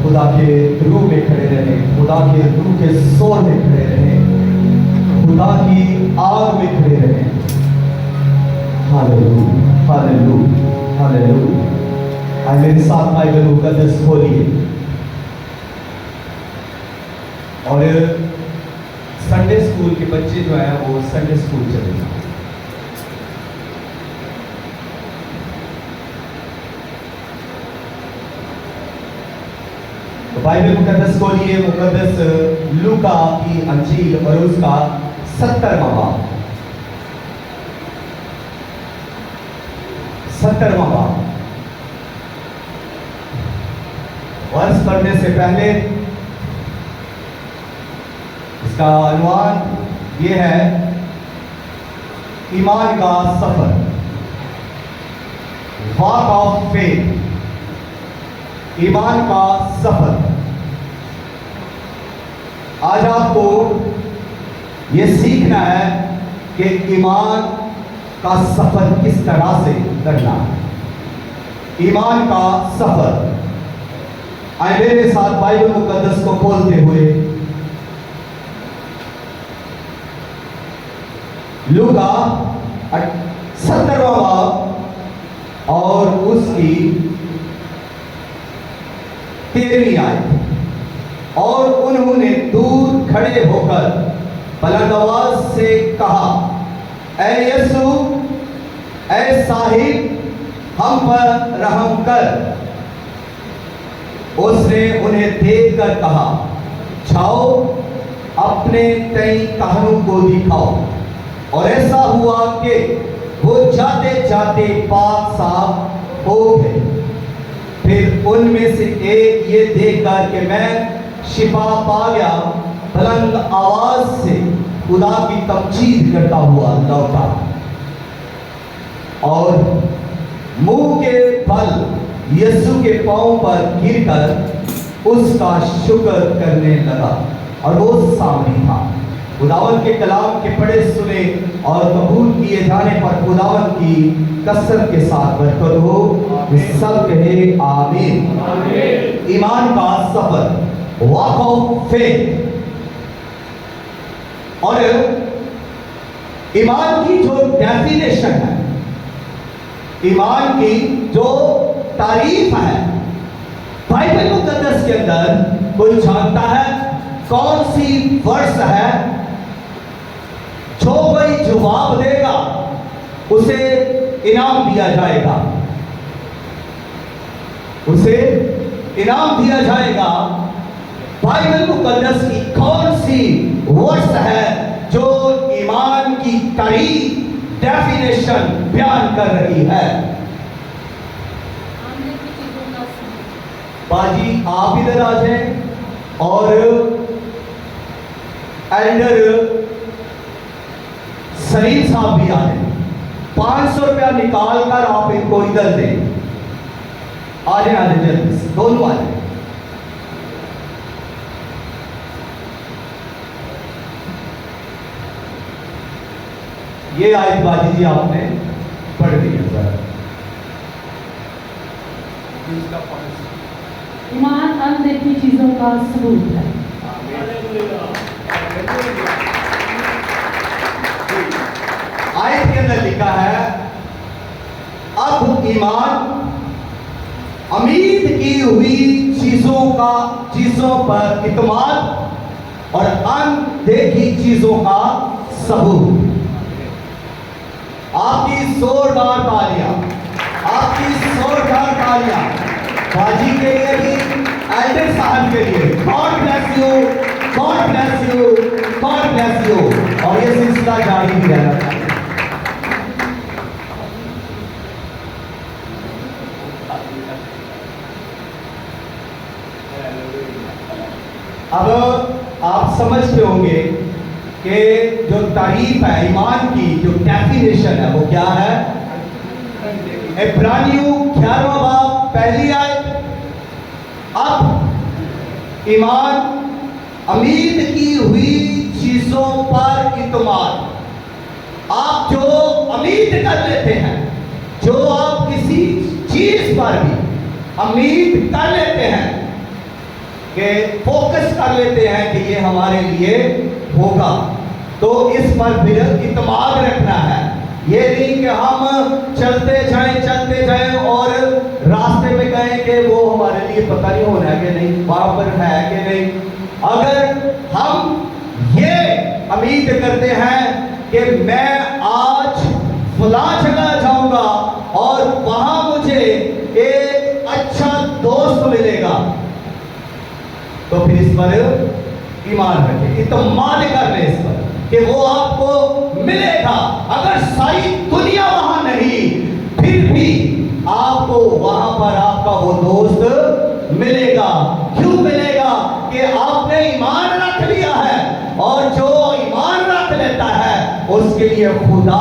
खुदा के रूह में खड़े रहें, खुदा के रूह के शोर में खड़े रहें, खुदा की आग में खड़े रहें। Hallelujah, hallelujah, hallelujah. आज मेरे साथ बाइबल मुकद्दस खोलिए और संडे स्कूल के बच्चे जो हैं वो संडे स्कूल चले जाएं। तो बाइबल मुकद्दस खोलिए, मुकद्दस लूका की अंजील और उसका 70वां बाब, 70वां बाब। वर्ष पढ़ने से पहले इसका अनुवाद ये है, ईमान का सफर, वॉक ऑफ फेथ, ईमान का सफर। आज आपको यह सीखना है कि ईमान का सफर किस तरह से करना है। ईमान का सफर। आए मेरे साथ बाइबल मुकद्दस को खोलते हुए लूका 70वां बाब और उसकी 13वीं आयत। और उन्होंने दूर खड़े होकर बुलंद आवाज से कहा, ऐ यीशु, ऐ साहिब, हम पर रहम कर। उसने उन्हें देखकर कहा, जाओ अपने कई कहनों को दिखाओ। और ऐसा हुआ कि वो जाते जाते पाक साफ हो गए। फिर उनमें से एक ये देखकर कि मैं शिफा पा गया, बुलंद आवाज से खुदा की तमजीद करता हुआ लौटा और मुंह के बल यीशु के पांव पर गिरकर उसका शुक्र करने लगा। और वो सामने था। खुदावन के कलाम के पढ़े सुने और कबूल किए जाने पर खुदावन की कसरत के साथ बरकत हो। सब कहे आमीन। ईमान का सफर, वॉक ऑफ फेथ। और ईमान की जो डेफिनेशन है, ईमान की जो तारीफ है, बाइबल मुकद्दस के अंदर कोई जानता है कौन सी वर्ष है? जो कोई जवाब देगा उसे इनाम दिया जाएगा, उसे इनाम दिया जाएगा। बाइबल मुकद्दस की कौन सी वर्ष है जो ईमान की तारीफ, डेफिनेशन बयान कर रही है? बाजी आप इधर आ जाएं और एल्डर सलीम साहब भी आ जाए। 500 रुपया निकाल कर आप इनको इधर दें। आ जाए जल्दी से, दोनों आ जाए। ये आयत बाजी जी आपने पढ़ दी है सर। ईमान अनदेखी चीजों का सबूत है। आयत के अंदर लिखा है, अब ईमान उम्मीद की हुई चीजों पर इत्मीनान और अनदेखी चीजों का सबूत। आपकी जोरदार तालियां, आपकी जोरदार तालियां बाजी के लिए भी, एल्डर साहब के लिए। God bless you, God bless you, God bless you. और ये सिलसिला जारी भी रहना चाहिए। अब आप समझते होंगे कि जो तारीफ है ईमान की, जो डेफिनेशन है वो क्या है? इब्रानियों 11वां बाब पहली आयत। अब ईमान उम्मीद की हुई चीजों पर इत्मीनान। आप जो उम्मीद कर लेते हैं, जो आप किसी चीज पर भी उम्मीद कर लेते हैं, कि फोकस कर लेते हैं कि ये हमारे लिए होगा, तो इस पर फिर इत्मीनान रखना है। ये नहीं कि हम चलते जाएं और रास्ते में गए कि वो हमारे लिए पता नहीं होना है कि नहीं, वहां पर है कि नहीं। अगर हम ये उम्मीद करते हैं कि मैं आज फला जगह जाऊंगा और वहां मुझे एक अच्छा दोस्त मिलेगा, तो फिर इस पर ईमान रखें, इत्मीनान कर लें इस पर कि वो आपको मिलेगा। अगर सारी दुनिया वहां नहीं, फिर भी आपको वहां पर आपका वो दोस्त मिलेगा। क्यों मिलेगा? कि आपने ईमान रख लिया है, और जो ईमान रख लेता है उसके लिए खुदा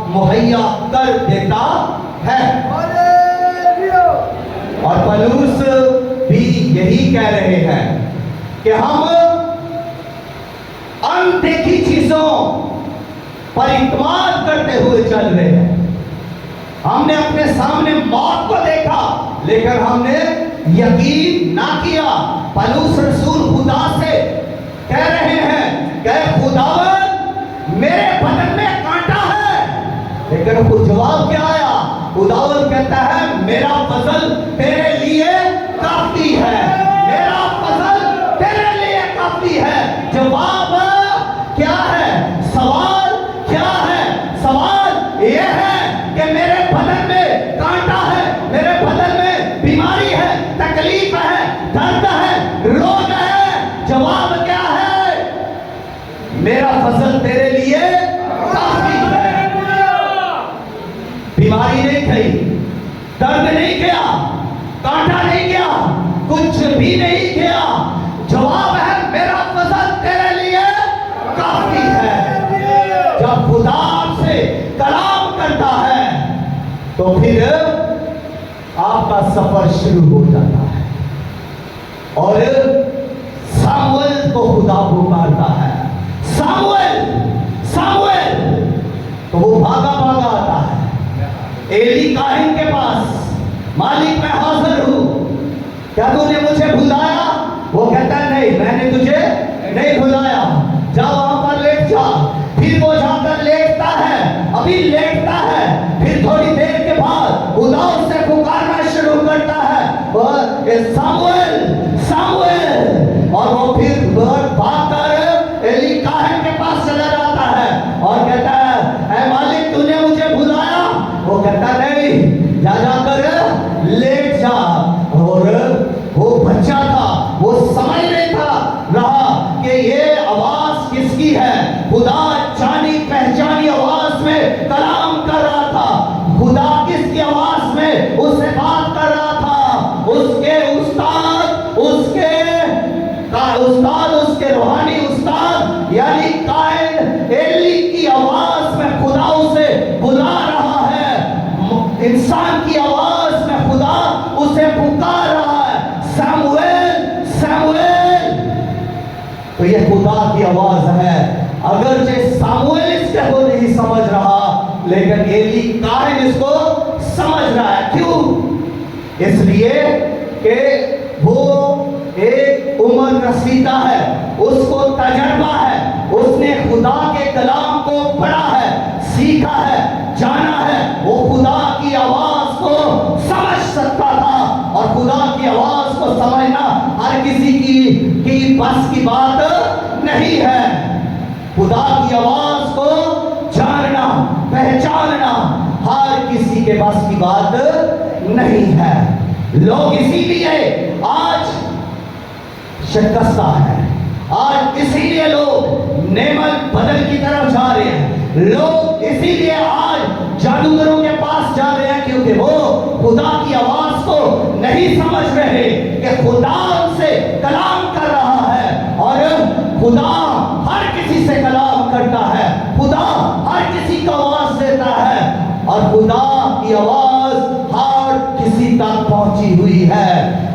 मुहैया कर देता है। और पौलुस भी यही कह रहे हैं कि हम अनदेखी चीजों पर इत्मीनान करते हुए चल रहे हैं। हमने अपने सामने मौत को देखा, लेकिन हमने यकीन ना किया। पौलुस रसूल खुदा से कह रहे हैं कि खुदावन मेरे बदन में कांटा है, लेकिन खुद जवाब क्या आया? खुदावन कहता है मेरा फजल तेरे लिए काफी है, मेरा फजल तेरे लिए काफी है। जवाब क्या है? सवाल क्या है? सवाल यह है कि मेरे बदन में कांटा है, मेरे बदन में बीमारी है, तकलीफ है, दर्द है, रोग है। जवाब क्या है? मेरा फजल तेरे लिए काफी है। बीमारी नहीं गई, दर्द नहीं गया, कांटा नहीं गया, कुछ भी नहीं गया। जवाब है मेरा फजल तेरे लिए काफी है। जब खुदा आपसे कलाम करता है तो फिर आपका सफर शुरू हो जाता है, और सामुएल को खुदा पुकारता है, सामुएल सामुएल, तो वो भागा भागा आता है एली काहिन के पास, मालिक मैं हाजिर हूं, क्या तूने मुझे बुलाया? वो कहता है नहीं, मैंने तुझे नहीं बुलाया, जा वहां पर लेट जा। फिर वो जाकर लेटता है, अभी लेटता है, फिर थोड़ी देर के बाद खुदा उससे पुकारना शुरू करता है, सामुएल सामुएल, और वो फिर भागकर एली काहिन के पास चला जाता है और कहता है ऐ मालिक तूने मुझे बुलाया? वो कहता नहीं, जा जाकर लेट जा। और वो बच्चा था, वो समझ नहीं था रहा कि ये आवाज किसकी है। खुदा जानी पहचानी आवाज में कलाम कर रहा था। खुदा किसकी आवाज में उससे बात कर रहा था? उसके उस्ताद, उसके रूहानी उस्ताद यानी काहिन एली की आवाज में खुदा उसे बुला रहा है। इंसान की आवाज में खुदा उसे पुकार रहा है, सामुएल सामुएल। तो ये खुदा की आवाज है। अगर जे सामुएल इसको नहीं समझ रहा, लेकिन एली काहिन इसको समझ रहा है। क्यों? इसलिए कि वो एक उम्र रसीदा है, उसको तजर्बा है, उसने खुदा के कलाम को पढ़ा है, सीखा है, जाना है। वो खुदा की आवाज को समझ सकता था, और खुदा की आवाज को समझना हर किसी की बस की बात नहीं है। खुदा की आवाज को जानना, पहचानना हर किसी के बस की बात नहीं है। लोग इसीलिए आज शिकस्ता है, आज इसीलिए लोग नेमल बदल की तरफ जा रहे हैं। लोग इसीलिए आज जादूगरों के पास जा रहे हैं, क्योंकि वो खुदा की आवाज को नहीं समझ रहे कि खुदा उनसे कलाम कर रहा है। और खुदा हर किसी से कलाम करता है, खुदा हर किसी को आवाज देता है, और खुदा की आवाज हर किसी तक पहुंची हुई है।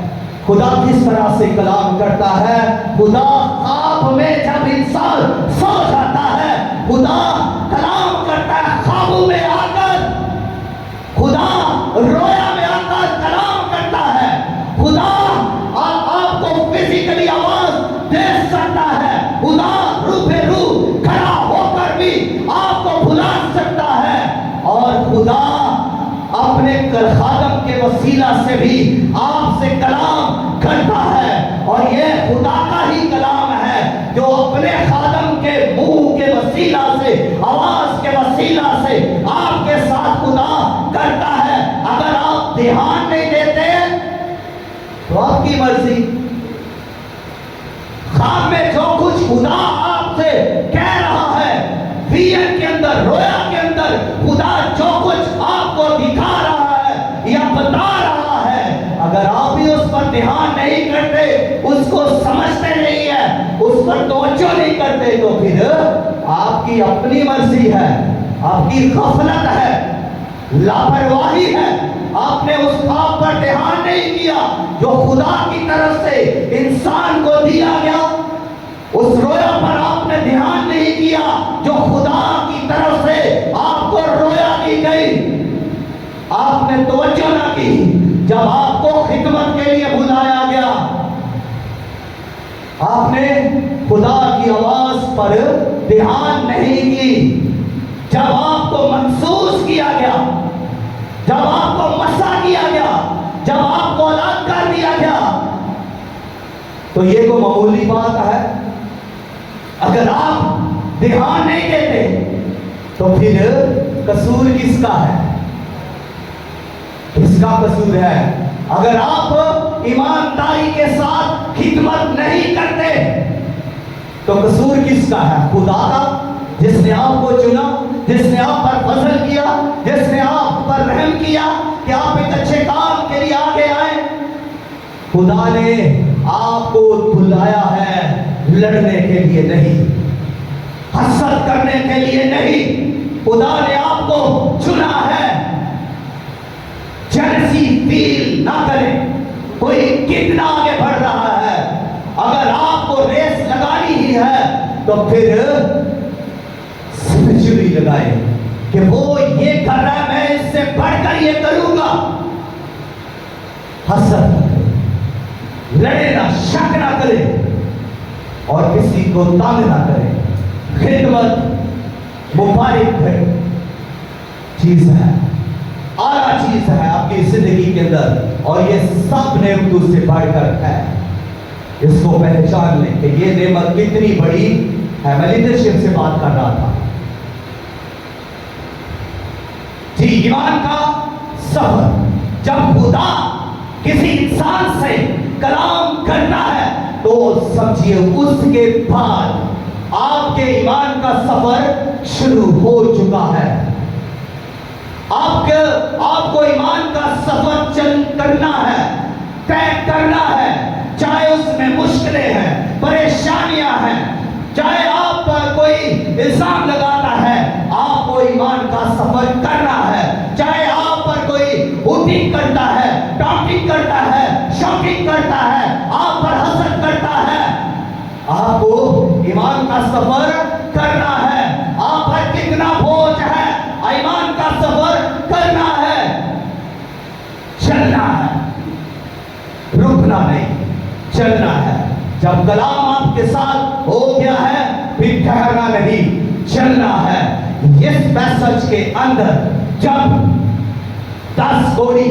खुदा किस तरह से कलाम करता है? खुदा ख्वाब में जब इंसान सो जाता है, खुदा कलाम करता है। ख्वाबों में आकर खुदा रोया में आकर कलाम करता है। खुदा आपको फिजिकली खादम के वसीला से भी आपसे कलाम करता है, और यह खुदा का ही कलाम है जो अपने खादम के मुंह के वसीला से, आवाज के वसीला से आपके साथ खुदा करता है। अगर आप ध्यान नहीं देते तो आपकी मर्जी। ख्वाब में जो कुछ खुदा आपसे कह रहा है, विजन के अंदर, रोया के अंदर खुदा जो कुछ आपको दिखा रहा है या बता रहा है, अगर आप भी उस पर ध्यान नहीं करते, उसको समझते नहीं है, उस पर तवज्जो नहीं करते, तो फिर आपकी अपनी मर्जी है, आपकी गफलत है, लापरवाही है। आपने उस ख्वाब पर ध्यान नहीं किया जो खुदा की तरफ से इंसान को दिया गया। उस रोया पर आपने ध्यान नहीं किया जो खुदा की तरफ से आपको रोया दी गई। आपने तवज्जो ना की जब आपको खिदमत के लिए बुलाया गया। आपने खुदा की आवाज पर ध्यान नहीं की जब आपको महसूस किया गया, जब आपको मसा किया गया, जब आपको अलग कर दिया गया। तो ये कोई मामूली बात है? अगर आप ध्यान नहीं देते तो फिर कसूर किसका है? किसका कसूर है? अगर आप ईमानदारी के साथ खिदमत नहीं करते तो कसूर किसका है? खुदा का, जिसने आपको चुना, जिसने आप पर फजल किया, जिसने आप पर रहम किया कि आप एक अच्छे काम के लिए आगे आए। खुदा ने आपको बुलाया है लड़ने के लिए नहीं, हसद करने के लिए नहीं। खुदा ने आपको चुना है। जेलसी फील ना करें। कोई कितना आगे बढ़ रहा है, अगर आपको रेस लगानी ही है तो फिर सेंचुरी लगाए कि वो ये कर रहा है, मैं इससे बढ़कर ये करूंगा। हसद ना करे, लड़े ना, शक ना करे और किसी को तंग ना करे। खिदमत मुबारक चीज है, आला चीज है आपकी जिंदगी के अंदर, और ये सब नेमतों से बढ़कर है। इसको पहचान लें कि ये नेमत कितनी बड़ी है। मैं लीडरशिप से बात कर रहा था जी। ईमान का सफर जब खुदा किसी इंसान से कलाम करता है तो समझिए उसके बाद आपके ईमान का सफर शुरू हो चुका है। आपको ईमान का सफर करना है, तय करना है, चाहे उसमें मुश्किलें हैं, परेशानियां हैं, चाहे आप पर कोई इल्जाम लगाता है, आपको ईमान का सफर करना है। चाहे आप पर कोई हुटिंग करता है, टॉकिंग करता है, शॉकिंग करता है, आप पर हसद करता है, आपको ईमान का सफर करना है। आप पर कितना बोझ है, ईमान का सफर करना है, चलना है, रुकना नहीं, चलना है। जब कलाम आपके साथ हो गया है फिर ठहरना नहीं, चलना है। इस मैसेज के अंदर जब 10 कोढ़ी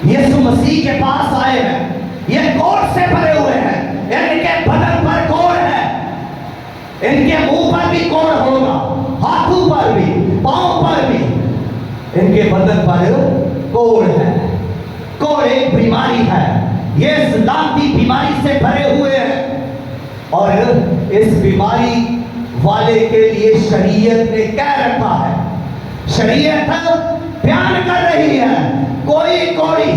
यीशु मसीह के पास आए हैं, ये कोढ़ से भरे हुए हैं, इनके बदन पर कोढ़ है, इनके मुंह पर भी कोढ़ होगा, हाथों पर भी, पांव पर भी, इनके बदन पर कोढ़ है। कोढ़ एक बीमारी है, ये लांती बीमारी से भरे हुए हैं, और इस बीमारी वाले के लिए शरीयत ने कह रखा है, शरीयत बयान कर रही है, कोई कोढ़ी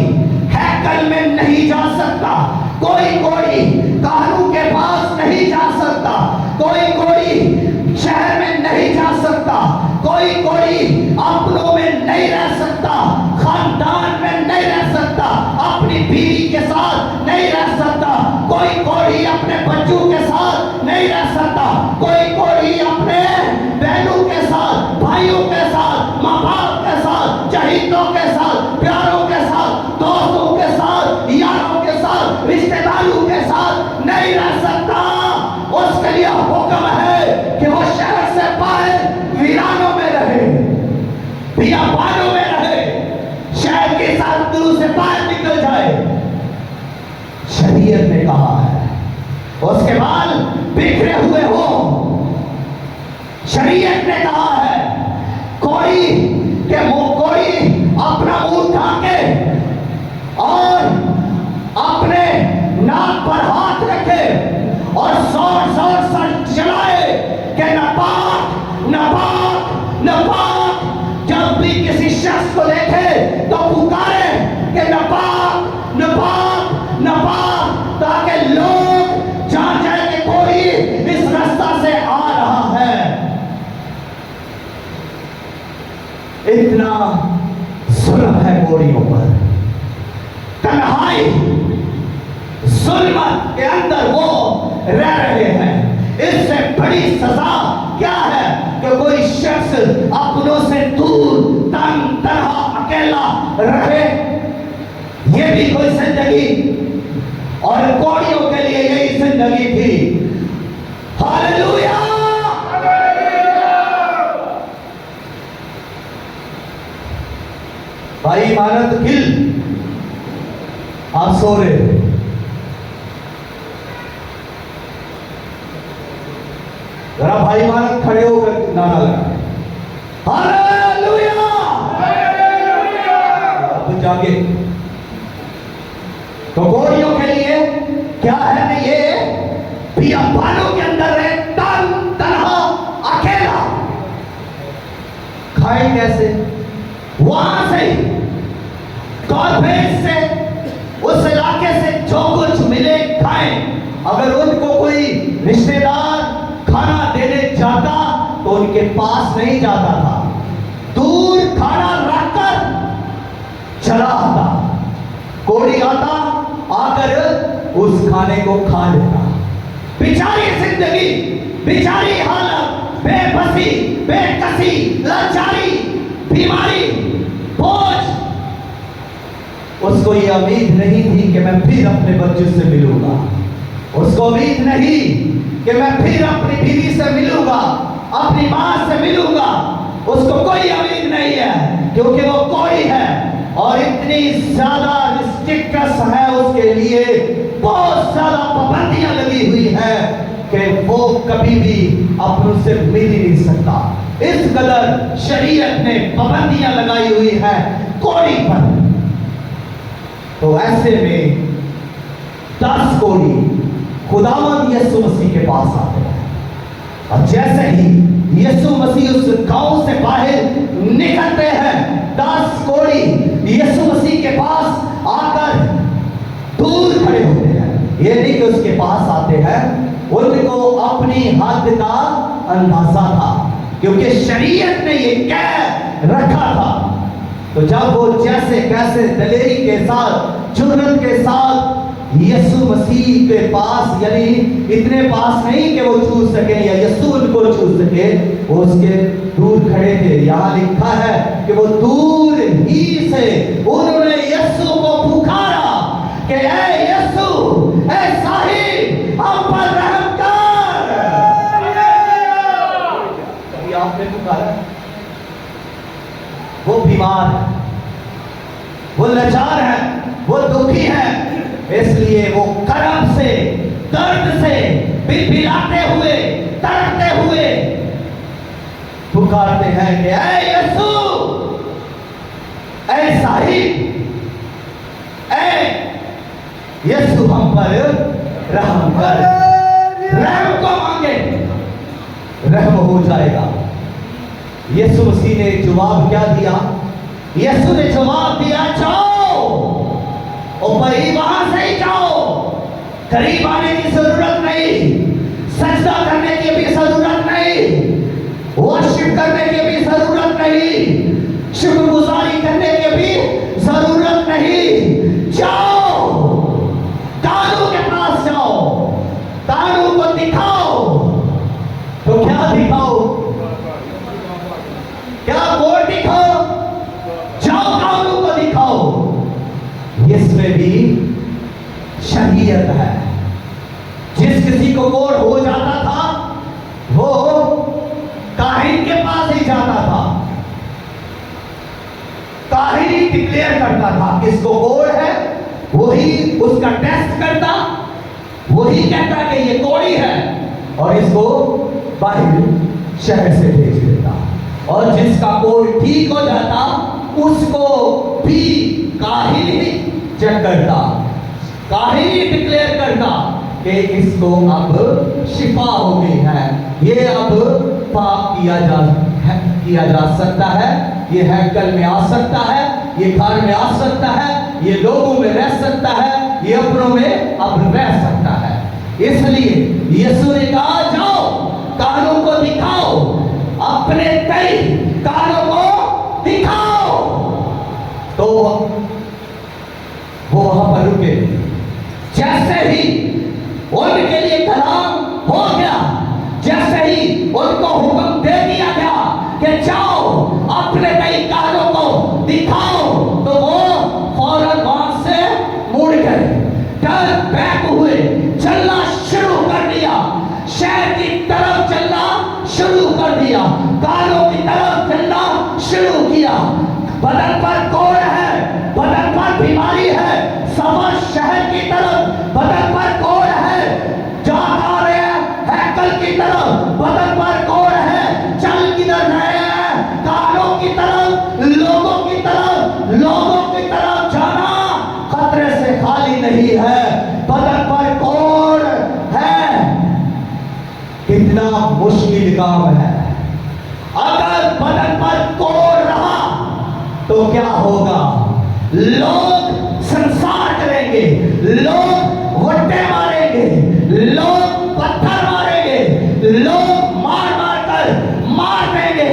हैकल में नहीं जा सकता, कोई कोढ़ी कानून के पास नहीं जा सकता, कोई कोढ़ी शहर में नहीं जा सकता, कोई कोढ़ी अपनों में नहीं रह सकता, खानदान में नहीं रह सकता, अपनी बीवी के साथ नहीं रह सकता, कोई कोढ़ी अपने बच्चों के साथ नहीं रह सकता, कोई कोढ़ी अपने बहनों के साथ, भाइयों के साथ, माँ बाप के साथ, चहीतों के साथ, प्यारों के साथ, दोस्तों के साथ, यारों के साथ, रिश्तेदारों के साथ नहीं रह सकता। उसके लिए हुक्म है कि वो शहर से बाहर वीरानों में रहे, बियाबानों में रहे, कहा है। उसके बाल बिखरे हुए हो। शरीयत ने कहा है कोई अपना मुंह ढाके और अपने नाक पर हाथ रखे और जोर जोर से चलाए कि नापाक नापाक नापाक। जब भी किसी शख्स को देखे तो पुकारे कि नापाक नापाक नापाक, ताकि लोग जान जाए कि कोई इस रास्ता से आ रहा है। इतना जुल्म है कोड़ियों पर। तन्हाई जुल्मत के अंदर वो रह रहे हैं। इससे बड़ी सजा क्या है कि कोई शख्स अपनों से दूर तंग तन्हा अकेला रहे। ये भी कोई जिंदगी, और कोड़ियों के लिए यही जिंदगी थी। हालेलुया। भाई मानत खिल, आप सो रहे हो। जरा भाई मानत खड़े होकर नारा लगा हालेलुया। अब जागे तो कोड़ियों के लिए क्या है ना, ये बियाबानों के अंदर है, तन्हा अकेला। खाए कैसे? वहां से कॉर्पोरेट से, उस इलाके से जो कुछ मिले खाएं। अगर उनको कोई रिश्तेदार खाना देने जाता तो उनके पास नहीं जाता था, दूर खाना रखकर चला आता। कोड़ी आता, आकर उस खाने को खा लेता। बेचारी जिंदगी, बेचारी हालत, बेबसी, बेकसी, लाचारी, बीमारी, बोझ। उसको ये उम्मीद नहीं थी कि मैं फिर अपने बच्चों से मिलूंगा। उसको उम्मीद नहीं कि मैं फिर अपनी बीवी से मिलूंगा, अपनी मां से मिलूंगा। उसको कोई उम्मीद नहीं है, क्योंकि वो कोई है और इतनी ज्यादा रिस्ट्रिक्टस है उसके लिए, बहुत ज्यादा पाबंदियां लगी हुई है कि वो कभी भी अपनों से मिल ही नहीं सकता। इस कदर शरीयत ने पाबंदियां लगाई हुई है कोड़ी पर। तो ऐसे में 10 कोड़ी खुदावंद यीशु मसीह के पास आते हैं, और जैसे ही यीशु मसीह उस गांव से बाहर निकलते हैं, 10 कोड़ी यीशु मसीह के पास आकर दूर खड़े होते हैं। ये नहीं कि उसके पास आते हैं, उनको अपनी हद का अंदाजा था, क्योंकि शरीयत ने ये कह रखा था। तो जब वो जैसे कैसे दलेरी के साथ, जुर्रत के साथ यीशु मसीह के पास, यानी इतने पास नहीं कि वो छू सके या यीशु उनको छू सके, वो उसके दूर खड़े थे। यहाँ लिखा है कि वो दूर ही से उन्होंने यीशु को पुकारा कि ऐ यीशु, ऐ साहिब, हम पर रहम कर। कभी आपने पुकारा? वो बीमार है, वो लाचार है, वो दुखी है, इसलिए वो करम से, दर्द से बिलबिलाते हुए, तड़पते हुए पुकारते हैं कि ऐ यीशु, ऐ साहिब, ऐ यीशु, हम पर रहम कर। रहम को मांगे, रहम हो जाएगा। यीशु मसीह ने जवाब क्या दिया? यीशु ने जवाब दिया, जाओ, और भाई वहां से ही जाओ, करीब आने की जरूरत नहीं, सजदा करने की भी जरूरत नहीं, वर्शिप करने की भी जरूरत नहीं, शुक्रगुजारी करने की भी जरूरत नहीं। जाओ, तानू के पास जाओ, तानू को दिखाओ। तो क्या दिखाओ? क्या कोड दिखाओ? जाओ, तानू को दिखाओ। इसमें भी शरीयत है। जिस किसी को कोड हो जाता था वो काहिन के पास ही जाता था, काहिन ही डिक्लेयर करता था किसको कोड है, वही उसका टेस्ट करता, वही कहता कि ये कोड़ी है और इसको बाहर शहर से भेज देता, और जिसका कोड ठीक हो जाता उसको भी काहिल ही चेक करता, काहिल ही डिक्लेयर करता कि इसको अब शिफा हो गई है, ये अब पाप किया जा सकता है, ये हैकल में आ सकता है, ये घर में आ सकता है, ये लोगों में रह सकता है, ये अपनों में अब रह सकता है। इसलिए यीशु ने कहा जाओ कानों को दिखाओ, अपने कई कानों को दिखाओ। तो वो वहां पर रुके। जैसे ही उनके लिए कलाम हो गया, जैसे ही उनको हुक्म दे दिया गया कि जाओ अपने कई कानों को दिखाओ, तो वो फौरन वहां से मुड़ गए, टर्न बैक हुए, चलना शुरू कर दिया, शहर की तरफ चलना शुरू कर दिया, कानों की तरफ चलना शुरू किया। बदन पर कोड़ है, बदन पर बीमारी है, सफर शहर की तरफ, बदन पर कोड़ है, जा रहे हैं हैकल की तरफ, बदन पर कोड़ है, चल किधर रहे हैं, कानों की तरफ, लोगों की तरफ, लोगों की तरफ जाना खतरे से खाली नहीं है, बदन पर कोड़ है। कितना मुश्किल काम है। अगर बदन पर कोड़ रहा तो क्या होगा? लोग संसार करेंगे, लोग वट्टे मारेंगे, लोग पत्थर मारेंगे, लोग मार मार कर मार देंगे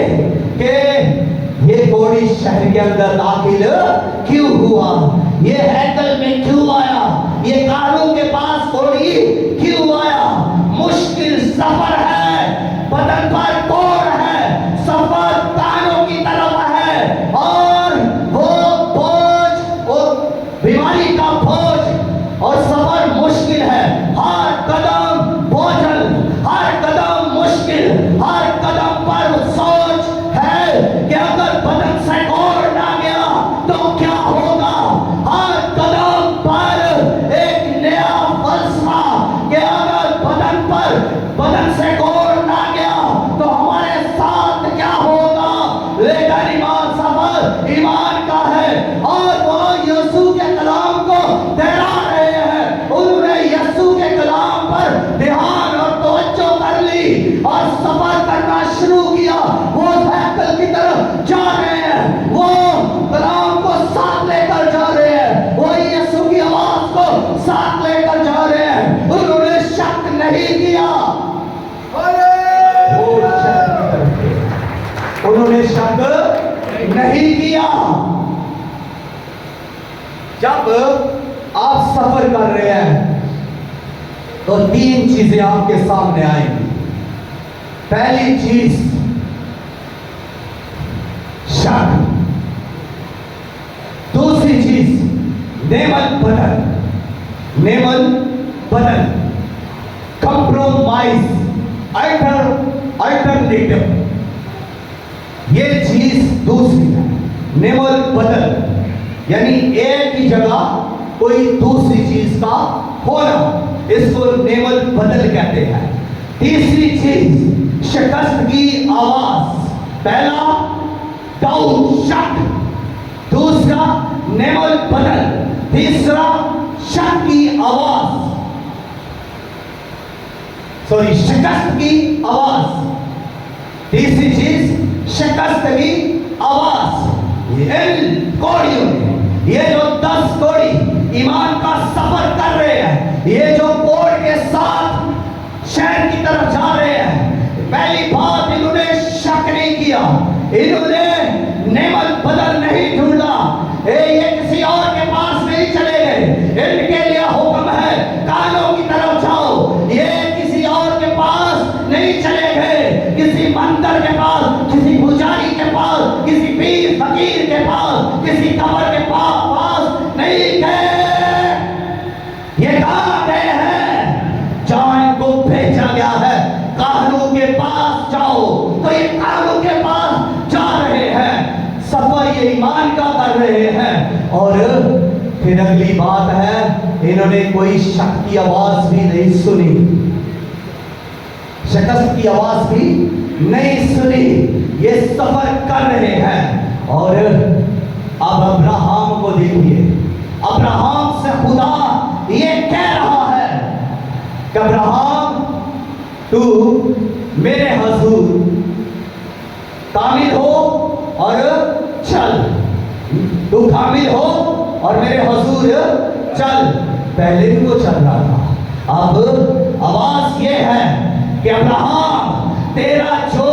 कि ये कोड़ी शहर के अंदर दाखिल क्यों हुआ, ये हैकल में क्यों आया, ये कानून के पास कोड़ी क्यों आया। मुश्किल सफर है, बदन पर कोड़ है, सफर कानों की तरफ है, और वो बोझ, वो बीमारी का बोझ और सफर मुश्किल है। हर कदम बोझल, हर कदम मुश्किल, हर कदम पर सोच है कि अगर बदन से कोड़ ना गया तो क्या होगा। हर कदम पर एक नया फलसफा कि अगर बदन से कोड़ ना गया तो हमारे साथ क्या होगा। लेकिन ईमान सफर ईमान का है, और वो यीशु के कलाम को दोहरा रहे हैं। उन्होंने यीशु के कलाम पर ध्यान और तवज्जो कर ली और सफर करना शुरू किया। वो हैकल की तरफ जा रहे हैं, वो कलाम को साथ लेकर जा रहे हैं, वो यीशु की आवाज को साथ लेकर जा रहे हैं। उन्होंने शक नहीं किया, उन्होंने शक नहीं किया। जब आप सफर कर रहे हैं तो तीन चीजें आपके सामने आएंगी। पहली चीज शक, दूसरी चीज नेमल बदल, कंप्रोमाइज, अल्टरनेटिव, ये चीज दूसरी है। नेमल बदल यानी एक ही जगह कोई दूसरी चीज का होना, इसको नेमल बदल कहते हैं। तीसरी चीज शिकस्त की आवाज, पहला डाउट शक, दूसरा नेमल बदल, तीसरा शक की आवाज, सॉरी शिकस्त की आवाज। तीसरी चीज शिकस्त की आवाज। इन कोड़ियों ने, ये जो 10 कोड़ी ईमान का सफर कर रहे हैं, ये जो कोड़ के साथ शहर की तरफ जा रहे हैं, पहली बात इन्होंने शक नहीं किया, इन्होंने नेमल बदल नहीं ढूंढा, ये किसी और के पास नहीं चले गए। इनके लिए हुक्म है कानों की तरफ जाओ, ये किसी और के पास नहीं चले गए, किसी मंदिर के पास, किसी पुजारी के पास, किसी पीर फकीर के पास, किसी कब्र के पास नहीं गए। ये कहां गए हैं? जहां इनको भेजा गया है, कानून के पास जाओ, तो ये कानून के पास जा रहे हैं, सफर ये ईमान का कर रहे हैं। और फिर फिर अगली बात है, इन्होंने कोई शक की आवाज भी नहीं सुनी, शिकस्त की आवाज भी नहीं सुनी। ये सफर कर रहे हैं और अब अब्राहम को देखिए, अब्राहम से खुदा ये कह रहा है कि अब्राहम तू मेरे हजूर कामिल हो और चल, तू कामिल हो और मेरे हजूर चल। पहले भी वो चल रहा था, अब आवाज ये है कि अब्राहम तेरा जो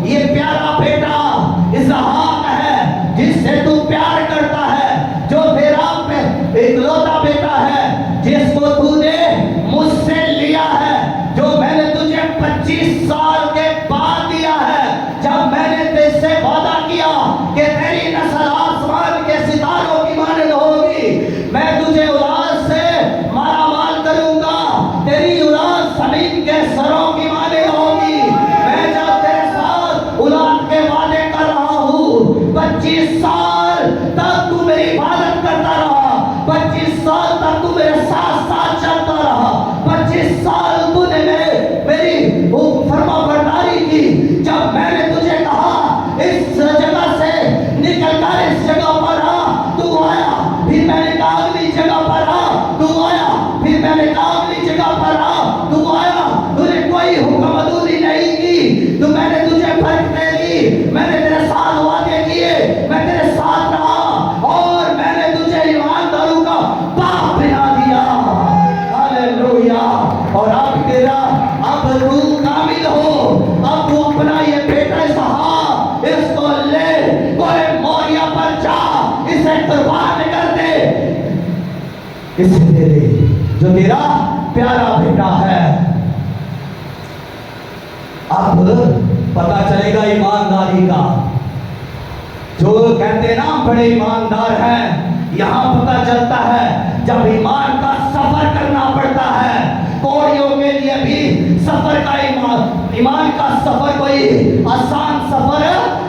ये प्यारा बेटा इसहाक है, जिससे तू प्यार करता है, जो तेरा इकलौता बेटा है, जिसको तूने मुझसे लिया है, जो मैंने तुझे 25 साल के बाद दिया है, जब मैंने तेरे वादा किया कि तेरी नस्ल आसमान के सितारों की मानद होगी, मैं तुझे औलाद से माला माल करूंगा, तेरी औलाद जमीन के सरों की मानद होगी। मैं जब तेरे साथ औलाद के वादे कर रहा हूँ, 25 साल तक तू मेरी इबादत करता रहा, 25 साल तक तू मेरे साथ साथ चलता रहा, 25 साल तूने मेरी फरमा बरदारी की। जब मैंने तुझे कहा इस जगह से निकल कर इस जगह पर आ, तू आया, फिर मैंने कहा अगली जगह पर आ, तू आया, फिर मैंने कहा अगली जगह पर आ, तू आया। तूने कोई हुक्म अदूरी नहीं की, तो मैंने तुझे बरकतें दी, मैंने तेरे साथ वादे किए, मैं तेरे साथ रहा और मैंने तुझे ईमानदारों का बाप बना दिया। हालेलुया। और अब तेरा अब तू कामिल हो, अब तू अपना ये बेटा इसहाक इसको ले, कोई मोरिया पर जा, इसे कुर्बान कर दे, इसे दे दे, जो तेरा प्यारा बेटा है। अब पता चलेगा ईमानदारी का, जो कहते हैं ना बड़े ईमानदार हैं, यहां पता चलता है जब ईमान का सफर करना पड़ता है। कोड़ियों के लिए भी सफर का ईमान का सफर कोई आसान सफर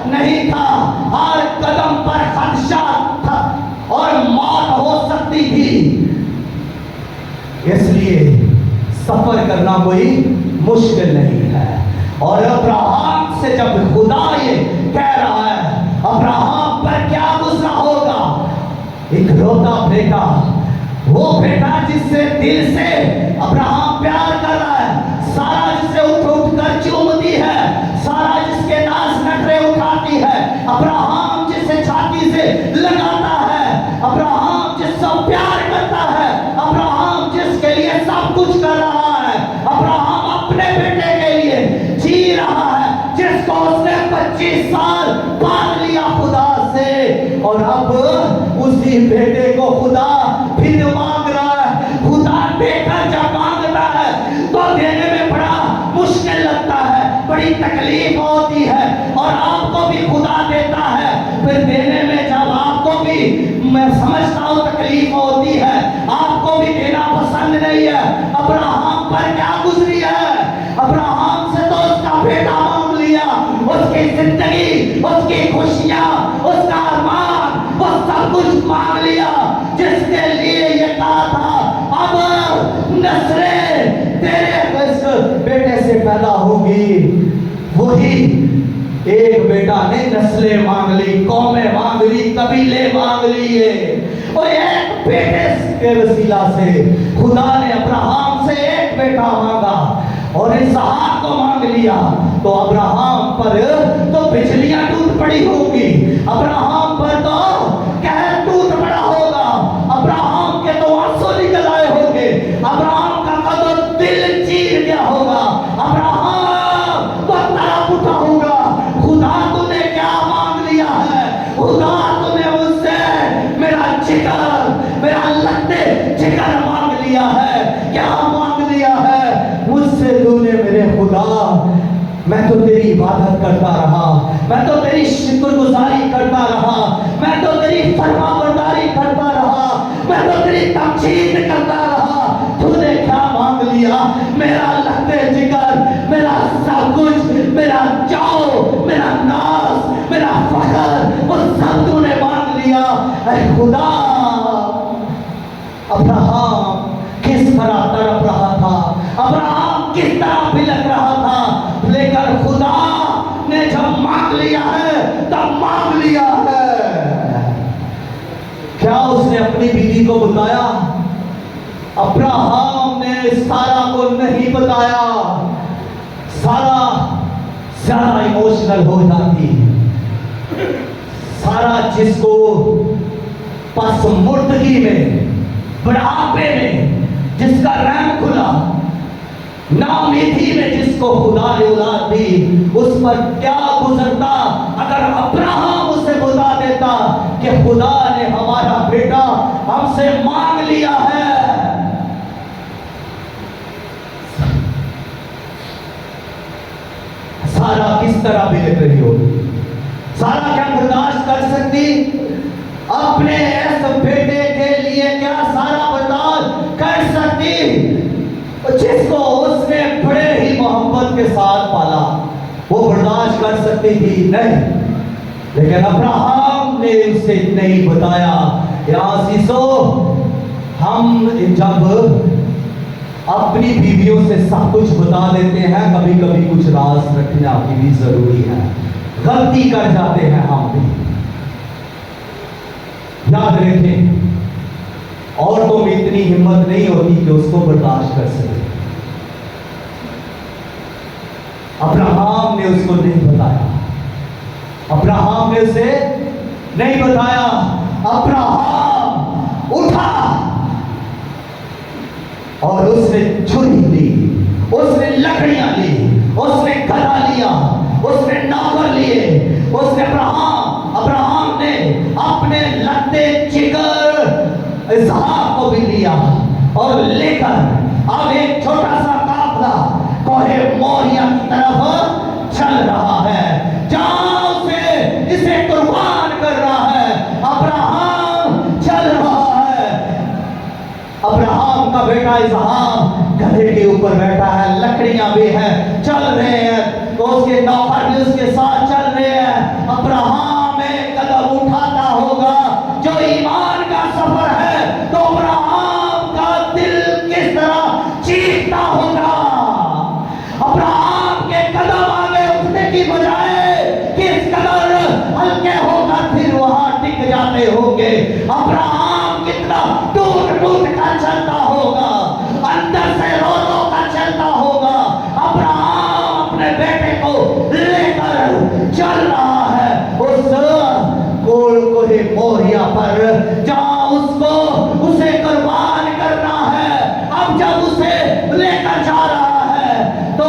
नहीं था, हर कदम पर खदशा था और मौत हो सकती थी, इसलिए सफर करना कोई मुश्किल नहीं है। और अब्राहम से जब खुदा ये कह रहा है, अब्राहम पर क्या गुस्सा होगा, इकलौता बेटा, वो बेटा जिससे दिल से अब्राहम प्यार कर रहा है, सारा जिससे उठ उठ कर चूमती है, सारा जिसके नाज नखरे उठाती है, अब्राहम जिससे छाती से लगाता है, अब्राहम जिससे प्यार करता है, अब्राहम जिसके लिए सब कुछ कर रहा है, अब्राहम अपने बेटे के लिए जी रहा है, जिसको उसने 25 साल पाल लिया खुदा से, और अब उसी बेटे को खुदा फिर मांग रहा है। खुदा बेटा जब मांगता है तो देने में बड़ा मुश्किल लगता है, बड़ी तकलीफ होती है, और आपको भी खुदा देता है, फिर देने में जब आपको भी, मैं समझता हूँ तकलीफ होती है, आपको भी देना पसंद नहीं है। अब्राहम पर क्या गुजरी है, अब्राहम से तो उसका बेटा मांग लिया, उसकी जिंदगी, उसकी खुशियां, उसका अरमान, वो सब कुछ मांग लिया, जिसके लिए ये कहा था अब नस्लें तेरे बेटे से पैदा होगी। वही एक बेटा ने नस्लें मांग ली, कौमें मांग ली, कबीले मांग लिए, और एक बेटे के वसीला से खुदा ने अब्राहम से एक बेटा मांगा और इसहाक को मांग लिया। तो अब्राहम पर तो बिजलियां टूट पड़ी होगी, अब्राहम पर तो कहर टूट पड़ा होगा, अब्राहम के तो आंसू निकल आए होंगे, अब्राहम का तो दिल चीर गया होगा, अब्राहम तो तड़प उठा होगा। खुदा तूने क्या मांग लिया है, खुदा तूने मुझसे मेरा जिगर, मेरा लट्टे जिगर मांग लिया है, क्या मांग लिया है मुझसे तूने मेरे खुदा। मैं तो तेरी इबादत करता रहा, मैं तो तेरी शुक्रगुजारी करता रहा, मैं तो तेरी फरमाबरदारी करता रहा, मैं तो तेरी तमजीद करता रहा, तूने क्या मांग लिया, मेरा लट्टे जिगर, मेरा सब कुछ, मेरा जाओ, मेरा नाज, मेरा फखर, वो सब तूने मांग लिया। ऐ खुदा अब्राहम किस तरह तड़प रहा था, अब्राहम किस तरह बिलख रहा था, लेकर खुदा ने जब मांग लिया है तब मांग लिया है। क्या उसने अपनी बीवी को बताया? अब्राहम ने सारा को नहीं बताया। सारा ज्यादा इमोशनल हो जाती। सारा जिसको पसमुर्दगी में, बुढ़ापे में जिसका रंग खुला, नाउमीदी में जिसको खुदा ने औलाद दी, उस पर क्या गुजरता अगर अब्राहम उसे बता देता कि खुदा ने हमारा बेटा हमसे मांग लिया है। सारा किस तरह बिलख रही होगी? सारा क्या बर्दाश्त कर सकती? अपने ऐसे बेटे के लिए क्या सारा बर्दाश्त कर सकती जिसको उसने बड़े ही मोहब्बत के साथ पाला? वो बर्दाश्त कर सकती थी? नहीं। लेकिन अब्राहम ने उसे नहीं बताया। आशीषो, हम जब अपनी बीवियों से सब कुछ बता देते हैं, कभी कभी कुछ राज रखना भी जरूरी है। गलती कर जाते हैं हम भी, याद रखें। औरतों में इतनी हिम्मत नहीं होती कि उसको बर्दाश्त कर सके। अब्राहम ने उसको नहीं बताया। अब्राहम ने उसे नहीं बताया। अब्राहम उठा और उसने छुरी ली, उसने लकड़ियां ली, उसने गदा लिया, उसने नौकर लिए, उसने अब्राहम ने अपने लत्ते जिगर इसहाक को भी लिया और लेकर अब एक छोटा सा काफला कोहे मोरिया की तरफ चल रहा है, जहां उसे इसे कुर्बान कर रहा है। अब्राहम चल रहा है। अब्राहम का बेटा इसहाक गधे के ऊपर बैठा है, लकड़ियां भी हैं, चल रहे हैं, तो उसके नौकर भी उसके साथ चल रहे हैं। अब्राहम एक कदम उठाता होगा, जो ईमान का सफर है, तो अब्राहम का दिल किस तरह चीखता होगा। अब्राहम के कदम आगे उठने की बजाय किस कदर हल्के होकर फिर वहां टिक जाते होंगे। अब्राहम कितना टूट टूट कर चलता होगा, अंदर से रो रो कर चलता होगा। अब्राहम अपने बेटे को लेकर चल रहा है उस कोहे मोरिया पर, जहां उसे कुर्बान करना है। अब जब उसे लेकर जा रहा है तो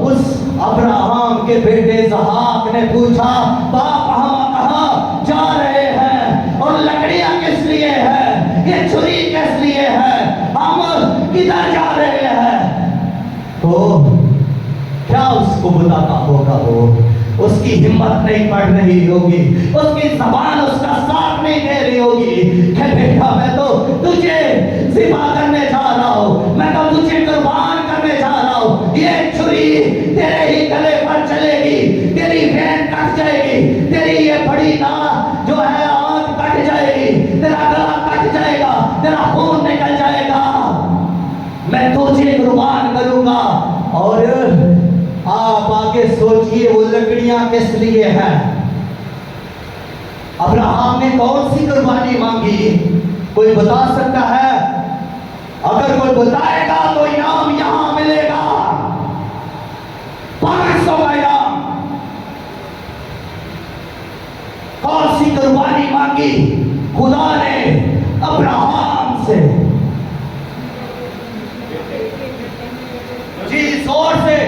उस अब्राहम के बेटे इसहाक ने पूछा, बाप हम कहां जा रहे हैं और लकड़ियां किस लिए है, ये छुरी किस लिए है, हम किधर जा रहे हैं? तो क्या उसको बताता होगा? वो उसकी हिम्मत नहीं पड़ रही होगी, उसकी जबान उसका साथ नहीं दे रही होगी कि बेटा मैं तो तुझे ज़िबा करने जा रहा हूं, मैं तो तुझे कुर्बान करने जा रहा हूं। ये छुरी तेरे ही गले पर चलेगी, तेरी वेन कट जाएगी, तेरी ये बड़ी नाक जो है आंख कट जाएगी, तेरा गला कट जाएगा, तेरा खून निकल जाएगा, मैं तुझे कुर्बान करूंगा। और आप आगे सोचिए वो लकड़ियां किस लिए हैं? अब्राहम ने कौन सी कुर्बानी मांगी? कोई बता सकता है? अगर कोई बताएगा तो इनाम यहां मिलेगा, 500 का इनाम। कौन सी कुर्बानी मांगी खुदा ने अब्राहम से? जी जोर से।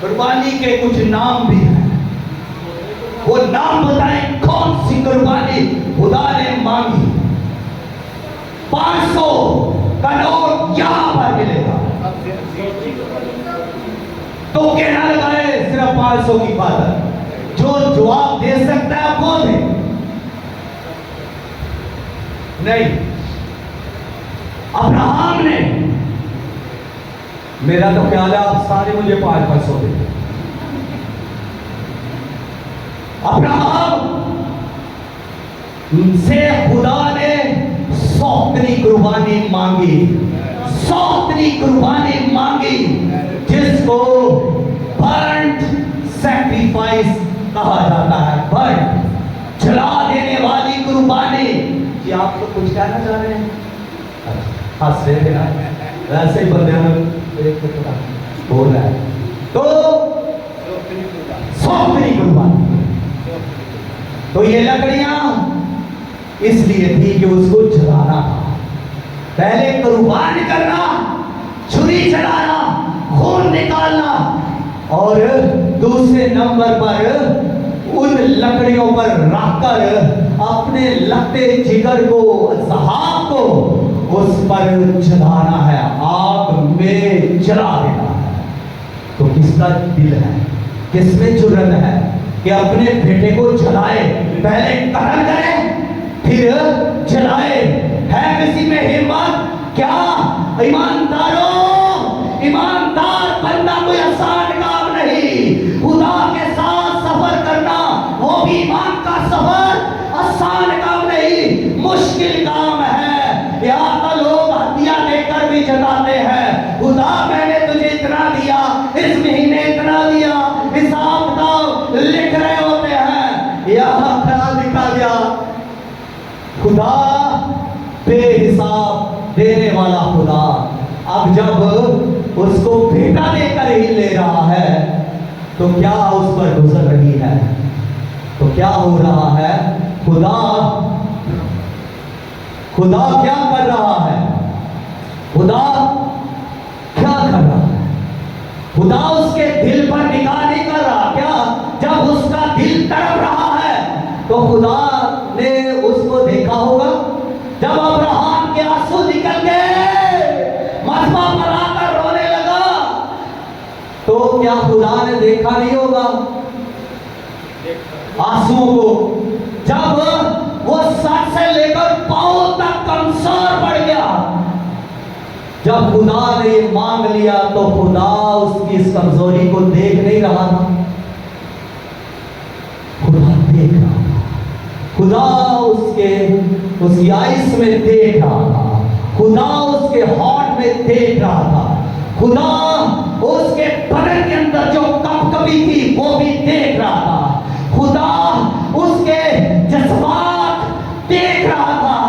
कुर्बानी के कुछ नाम भी हैं, वो नाम बताएं कौन सी कुर्बानी खुदा ने मांगी। 500 का नोट यहां पर मिलेगा। तो कहना लगाए सिर्फ 500 की बात। जो जवाब दे सकता है वो दे। नहीं, अब्राहम ने, मेरा तो ख्याल है आप सारे मुझे 500 दे। अब्राहम से खुदा ने सौतनी कुर्बानी मांगी, सौतनी कुर्बानी मांगी, जिसको बर्न्ड सैक्रिफाइस कहा जाता है। बर्न्ड, जला देने वाली कुर्बानी। जी आप तो कुछ कहना चाह रहे हैं? हंस रहे थे ना, वैसे ही बंदे बोल रहा है। तो सौतनी कुर्बानी, तो ये लकड़ियां इसलिए थी कि उसको जलाना था। पहले कुर्बान करना, छुरी चलाना, खून निकालना, और दूसरे नंबर पर उन लकड़ियों पर रखकर अपने लगते जिगर को, जहाब को उस पर जलाना है, आग में जला देना है। तो किसका दिल है, किसमें जुर्रत है कि अपने बेटे को जलाए? पहले कत्ल करे फिर जलाए। है किसी में हिम्मत? क्या ईमानदारों, ईमानदार बनना कोई आसान काम नहीं। खुदा के साथ सफर करना, वो भी ईमान का सफर, आसान काम नहीं, मुश्किल काम है। यहाँ तो लोग हदिया देकर भी जताते हैं, खुदा मैंने तुझे इतना दिया, इस महीने इतना दिया, हिसाब किताब लिख रहे होते हैं। यहाँ क्या लिखा गया? खुदा बेहिसाब देने वाला खुदा अब जब उसको बेटा देकर ही ले रहा है, तो क्या उस पर गुजर रही है? तो क्या हो रहा है? खुदा क्या कर रहा है? खुदा क्या कर रहा है? खुदा उसके दिल पर निगाह नहीं कर रहा क्या? जब उसका दिल तड़प रहा है तो खुदा ने उसको देखा होगा। जब अब्राहम के आंसू निकल गए, मजमा पर आकर रोने लगा, तो क्या खुदा ने देखा नहीं होगा आंसुओं को? जब वो सर से लेकर पांव तक कमजोर पड़ गया, जब खुदा ने ये मांग लिया, तो खुदा उसकी इस कमजोरी को देख नहीं रहा था, खुदा देख रहा था। खुदा उसकी आइस में देख रहा था, खुदा उसके हार्ट में देख रहा था, खुदा उसके बदन के अंदर जो कपकपी थी वो भी देख रहा था, खुदा उसके जज्बात देख रहा था,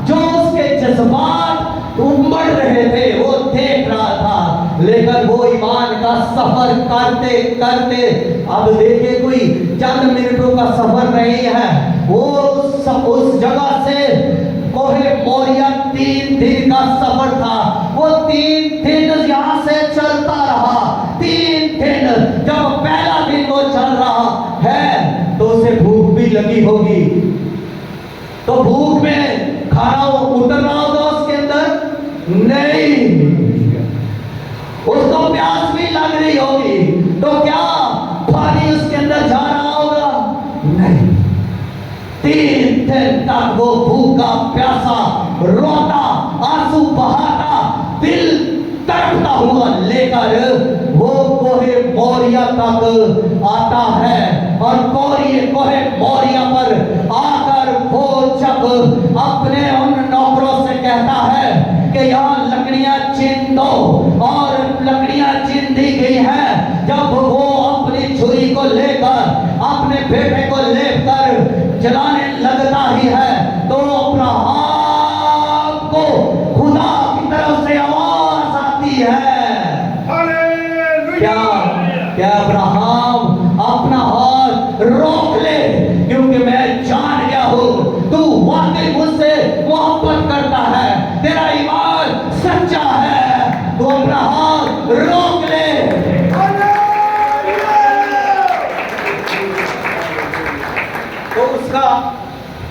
जो उसके जज्बात उमड़ रहे थे वो देख रहा था। लेकिन वो ईमान का सफर करते करते, अब देखिए कोई चंद मिनटों का सफर नहीं है, वो उस जगह से कोहे मोरिया 3 दिन का सफर था। वो 3 दिन यहां से चलता रहा, 3 दिन। जब पहला दिन वो चल रहा है तो उसे भूख भी लगी होगी, तो भूख में खाना उतर रहा होगा उसके अंदर? नहीं, उसको प्यास भी लग रही होगी, तो क्या पानी उसके अंदर जा रहा होगा? नहीं। 3 दिन तक वो भूखा प्यासा रोता, आंसू बहाता, दिल तड़पता हुआ लेकर वो कोहे मोरिया तक आता है। और कोहे मोरिया पर आकर वो जब अपने उन नौकरों से कहता है कि यहाँ लकड़ियां चीन दो, और लकड़ियां चीन दी गई है। जब वो अपनी छुरी को लेकर अपने बेटे को लेकर जलाने लगता ही है, तो अब्राहम को खुदा की तरफ से आवाज आती है। क्या अब्राहम अपना हाथ रोक ले, क्योंकि मैं जान गया हूं तू वाकई मुझसे मोहब्बत करता है, तेरा ईमान सच्चा है, तो अपना हाथ रोक ले। तो उसका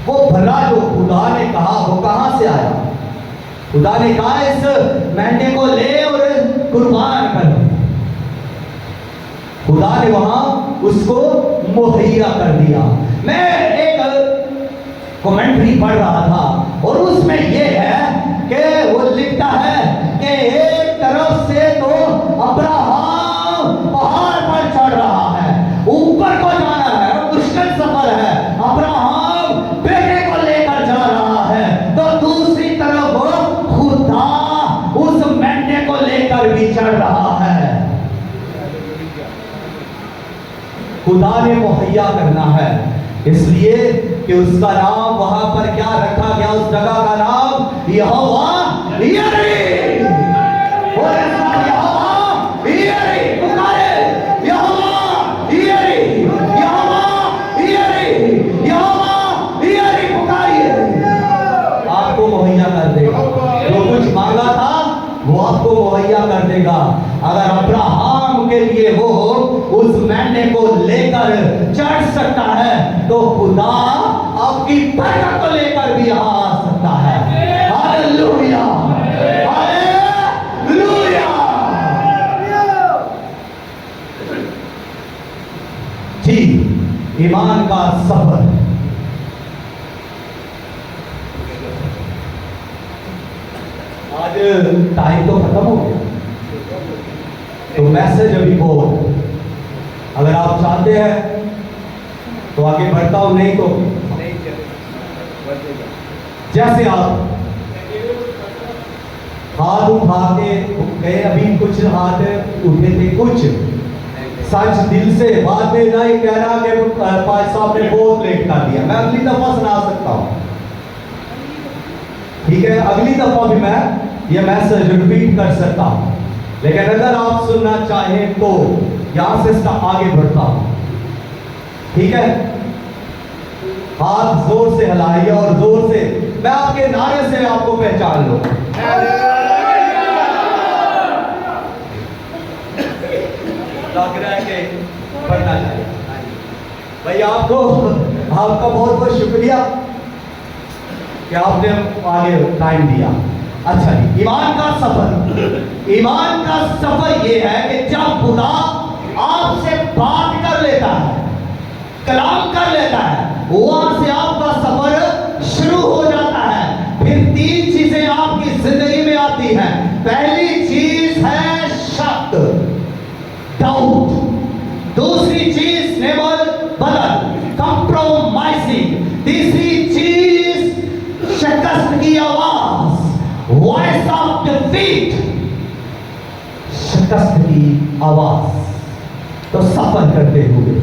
वो भला जो खुदा ने कहा वो कहां से आया? खुदा ने कहा इस मेंढे को ले और कुर्बान कर। खुदा ने वहां उसको मुहैया कर दिया। मैं एक कमेंट्री पढ़ रहा था और उसमें यह है कि वो लिखता है कि एक तरफ से तो अब्राहम पहाड़ पर चढ़ रहा है, ऊपर को जाना है, मुश्किल सफर है। अब्राहम बेटे को ले मुहैया करना है, इसलिए कि उसका नाम वहां पर क्या रखा गया, उस जगह का नाम यहोवा यीरे। बोले साहब, यहोवा यीरे पुकारे, यहोवा यीरे, यहोवा यीरे, यहोवा यीरे पुकारिए, आपको मुहैया कर देगा। जो कुछ मांगा था वो आपको मुहैया कर देगा। अगर अब्राहम के लिए वो उस मेंढे को लेकर चढ़ सकता है, तो खुदा आपकी बरकत को लेकर भी यहां आ सकता है। Hallelujah, hallelujah. जी, ईमान का सफर। आज टाइम तो खत्म हो गया, तो मैसेज अभी बोल, अगर आप चाहते हैं तो आगे बढ़ता हूं, नहीं तो जैसे आप हाथ उठा के गए, अभी कुछ हाथ उठे थे, कुछ सच दिल से बात में नहीं कहना कि पास साहब ने बहुत लेट कर दिया, मैं अगली दफा सुना सकता हूं, ठीक है, अगली दफा भी मैं ये मैसेज रिपीट कर सकता हूं। लेकिन अगर आप सुनना चाहें तो यहां से आगे बढ़ता हूं, ठीक है। हाथ जोर से हिलाइए और जोर से, मैं आपके नारे से आपको पहचान लूं। लग रहा है कि बढ़ना चाहिए भाई। आपको, आपका बहुत बहुत शुक्रिया कि आपने आगे टाइम दिया। अच्छा जी, ईमान का सफर। ईमान का सफर यह है कि जब खुदा आपसे बात कर लेता है, कलाम कर लेता है, वहां से आपका सफर शुरू हो जाता है। फिर तीन चीजें आपकी जिंदगी में आती हैं। पहली चीज है शक, डाउट। दूसरी चीज नेवर बदल, कंप्रोमाइजिंग। तीसरी चीज शिकस्त की आवाज, वॉइस ऑफ डिफीट, शिकस्त की आवाज। तो सफर करते हुए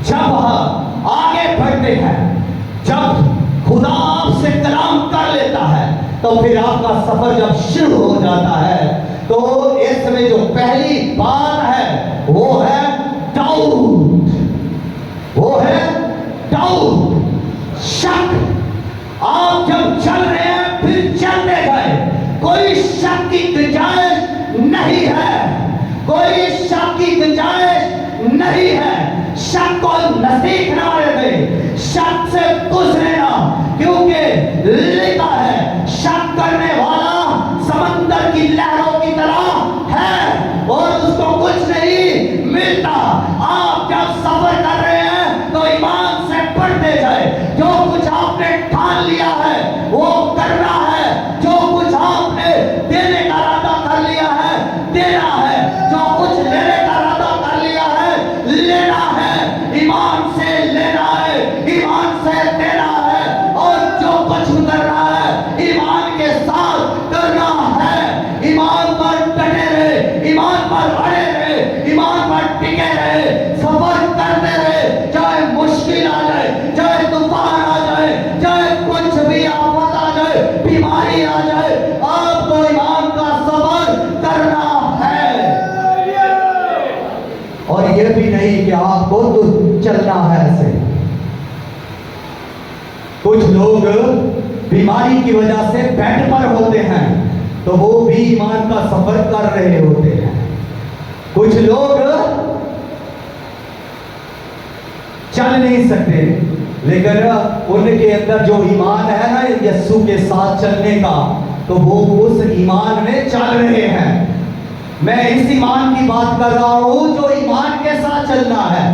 जब हम आगे बढ़ते हैं, जब खुदा आपसे कलाम कर लेता है, तो फिर आपका सफर जब शुरू हो जाता है, तो इसमें जो पहली बात है वो है डाउट, वो है डाउट, शक। आप जब चल रहे हैं, फिर चलते गए, कोई शक की गुंजाइश नहीं है, कोई शक की गुंजाइश नहीं है। शक को नजदीक ना आने, शक से गुजरे ना, क्योंकि लिखा है शक करने वाला समंदर की लहरों की तरह है और उसको कुछ नहीं मिलता। आप जब सफर कर रहे हैं तो ईमान से बढ़ते जाए। जो कुछ आपने ठान लिया है वो करना है, जो कुछ आपने देने का इरादा कर लिया है देना है, जो कुछ लेने का इरादा कर लिया है लेना है, ईमान से लेना है, ईमान से देना है, और जो कुछ कर रहा है ईमान के साथ करना है। ईमान पर डटे रहे, ईमान पर अड़े रहे, ईमान पर टिके रहे, सफर करते रहे, चाहे मुश्किल आ जाए, चाहे तूफान आ जाए, चाहे कुछ भी आफत आ जाए, बीमारी आ जाए, आपको ईमान का सफर करना है। और यह भी नहीं कि आपको तो चलना है ऐसे। कुछ लोग बीमारी की वजह से बेड पर होते हैं, तो वो भी ईमान का सफर कर रहे होते हैं। कुछ लोग चल नहीं सकते, लेकिन उनके अंदर जो ईमान है ना यीशु के साथ चलने का, तो वो उस ईमान में चल रहे हैं। मैं इस ईमान की बात कर रहा हूं जो ईमान के साथ चलना है,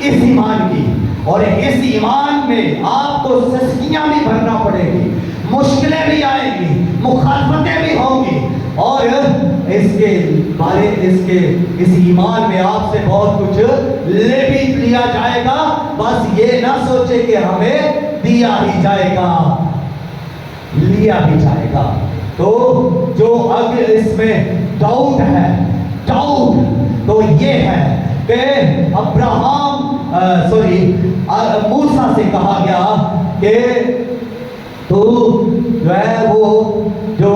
इस ईमान की। और इस ईमान में आपको सस्तियां भी भरना पड़ेगी, मुश्किलें भी आएंगी, मुखालफतें भी होंगी, और इसके बारे इस ईमान में आपसे बहुत कुछ ले भी लिया जाएगा। बस ये ना सोचे कि हमें दिया ही जाएगा, लिया भी जाएगा। तो जो अगर इसमें डाउट है, डाउट तो ये है कि अब्राहम सॉरी मूसा से कहा गया कि तू जो है वो जो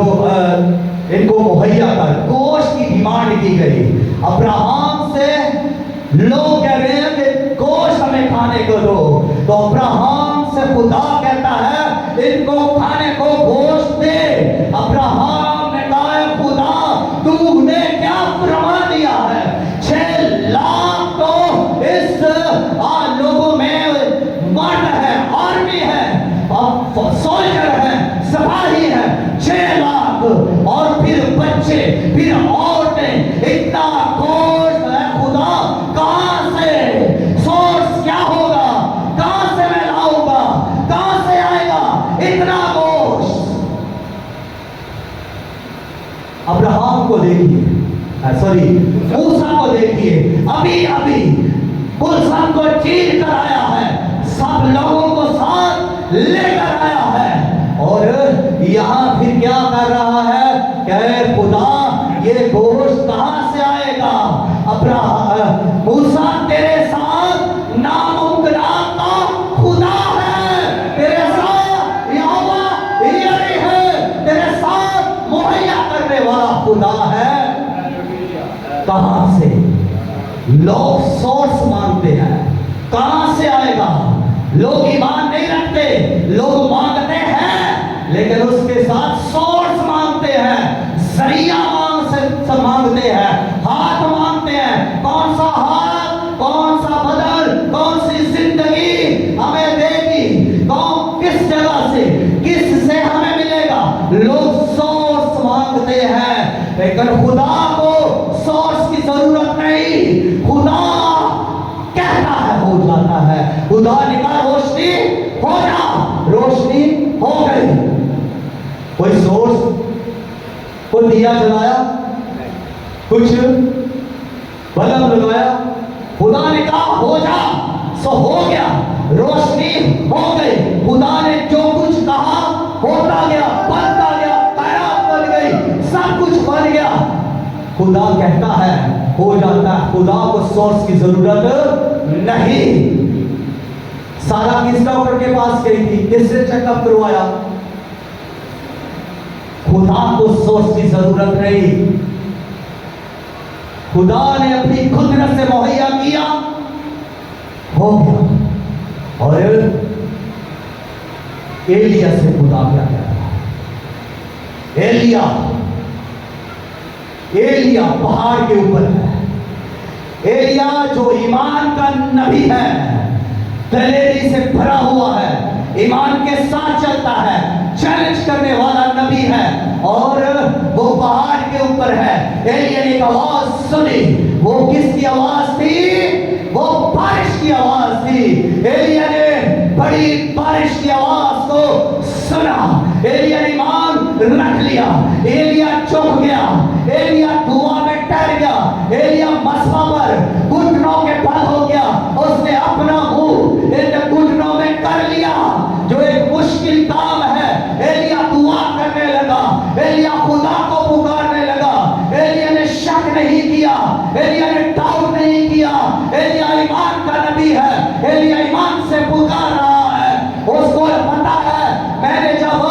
इनको मुहैया कर, गोश्त की डिमांड की गई। अब्राहम से लोग कह रहे हैं कि गोश्त हमें खाने को दो, तो अब्राहम से खुदा कहता है इनको खाने को गोश्त दे। अब्राहम ने कहा खुदा तूने क्या प्रमाण दिया है? 6 लाख तो इस लोगों में मर्द है, आर्मी है, सोल्जर है, सिपाही है, 6 लाख और फिर बच्चे, फिर औरतें, इतना गोश्त है खुदा, कहां से? सोर्स क्या होगा? कहां से मैं लाऊंगा? कहां से आएगा इतना गोश्त? अब्राहम को देखिए, सॉरी मूसा को देखिए, अभी अभी कुल सबको चीर कर आया है, सब लोगों को साथ लेकर आया है, और यहां फिर क्या कर रहा है? कहे खुदा ये गोश्त कहां से आएगा? अब्राहम मूसा तेरे साथ नामुमकिन का खुदा है, तेरे साथ यहोवा यही है, तेरे साथ मुहैया करने वाला खुदा है। कहां से? लोग सोर्स मांगते हैं, कहां से आएगा? लोग ईमान नहीं रखते, लोग मांगते हैं लेकिन उसके साथ सोर्स मांगते हैं, जरिया मांगते हैं, हाथ मांगते हैं। कौन सा हाथ, कौन सा बदल, कौन सी जिंदगी हमें देगी? कौन किस जगह से, किस से हमें मिलेगा? लोग सोर्स मांगते हैं, लेकिन खुदा को सोर्स की जरूरत नहीं। खुदा कहता है हो जाता है। खुदा ने कहा रोशनी हो जा, रोशनी हो गई। कोई सोर्स, कोई दिया जलाया, कुछ बल्ब लगाया, खुदा ने कहा हो जा, सो हो गया, रोशनी हो गई। खुदा ने जो कुछ कहा होता गया, बनता गया, कायनात बन गई, सब कुछ बन गया। खुदा कहता है हो जाता है। खुदा को सोर्स की जरूरत नहीं। सारा किस डॉक्टर के पास गई थी? किससे चेकअप करवाया? खुदा को सोर्स की जरूरत नहीं। खुदा ने अपनी कुदरत से मुहैया किया, हो गया। और एलिया से खुदा क्या कह रहा है? एलिया पहाड़ के ऊपर है। एलिया जो ईमान का नबी है, दलेरी से भरा हुआ है, ईमान के साथ चलता है, चैलेंज करने वाला नबी है, और वो पहाड़ के ऊपर है। एलिया ने एक आवाज सुनी। वो किसकी आवाज थी? वो बारिश की आवाज थी। एलिया ने बड़ी बारिश की आवाज को सुना। एलिया ने ईमान रख लिया। एलिया चौंक गया। एलिया धुआं में ठहर गया। एलिया मसबा पर घुटनों के बल हो गया। उसने अपना मुंह इन घुटनों में कर लिया, जो एक मुश्किल काम है। एलिया दुआ करने लगा। एलिया खुदा को पुकारने लगा। एलिया ने शक नहीं किया। एलिया ने डाउट नहीं किया। एलिया ईमान का नबी है। एलिया ईमान से पुकार रहा है। उसको पता है मैंने जब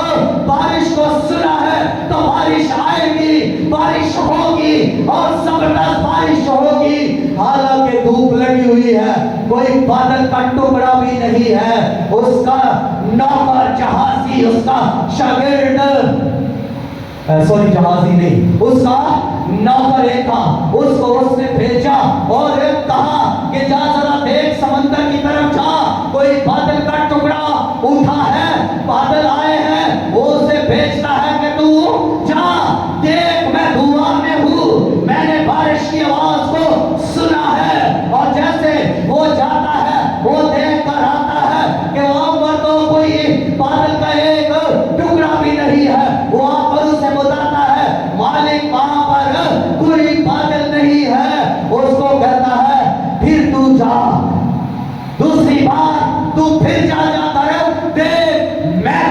बारिश को सुना है तो बारिश आएगी, बारिश होगी, और जबरदस्त बारिश होगी। हालांकि धूप लगी हुई है, कोई बादल का टुकड़ा भी नहीं है। उसका नौकर जहाजी, उसका शागिर्द, सॉरी जहाजी नहीं, उसका नौकर एक था, उसको उसने भेजा और कहा कि जा जरा देख समंदर की तरफ जा, कोई बादल का टुकड़ा उठा है, बादल आए हैं। वो उसे भेजता है कि तू जा देख, मैं धुआं में हूँ, मैंने बारिश की आवाज को सुना है। और जैसे वो जाता है, वो देख कर आता है कि वहां पर तो कोई बादल का एक टुकड़ा भी नहीं है। वो आकर उसे बताता है मालिक वहां पर कोई बादल नहीं है। उसको कहता है फिर तू जा, दूसरी बार तू फिर जा कर देख, मैं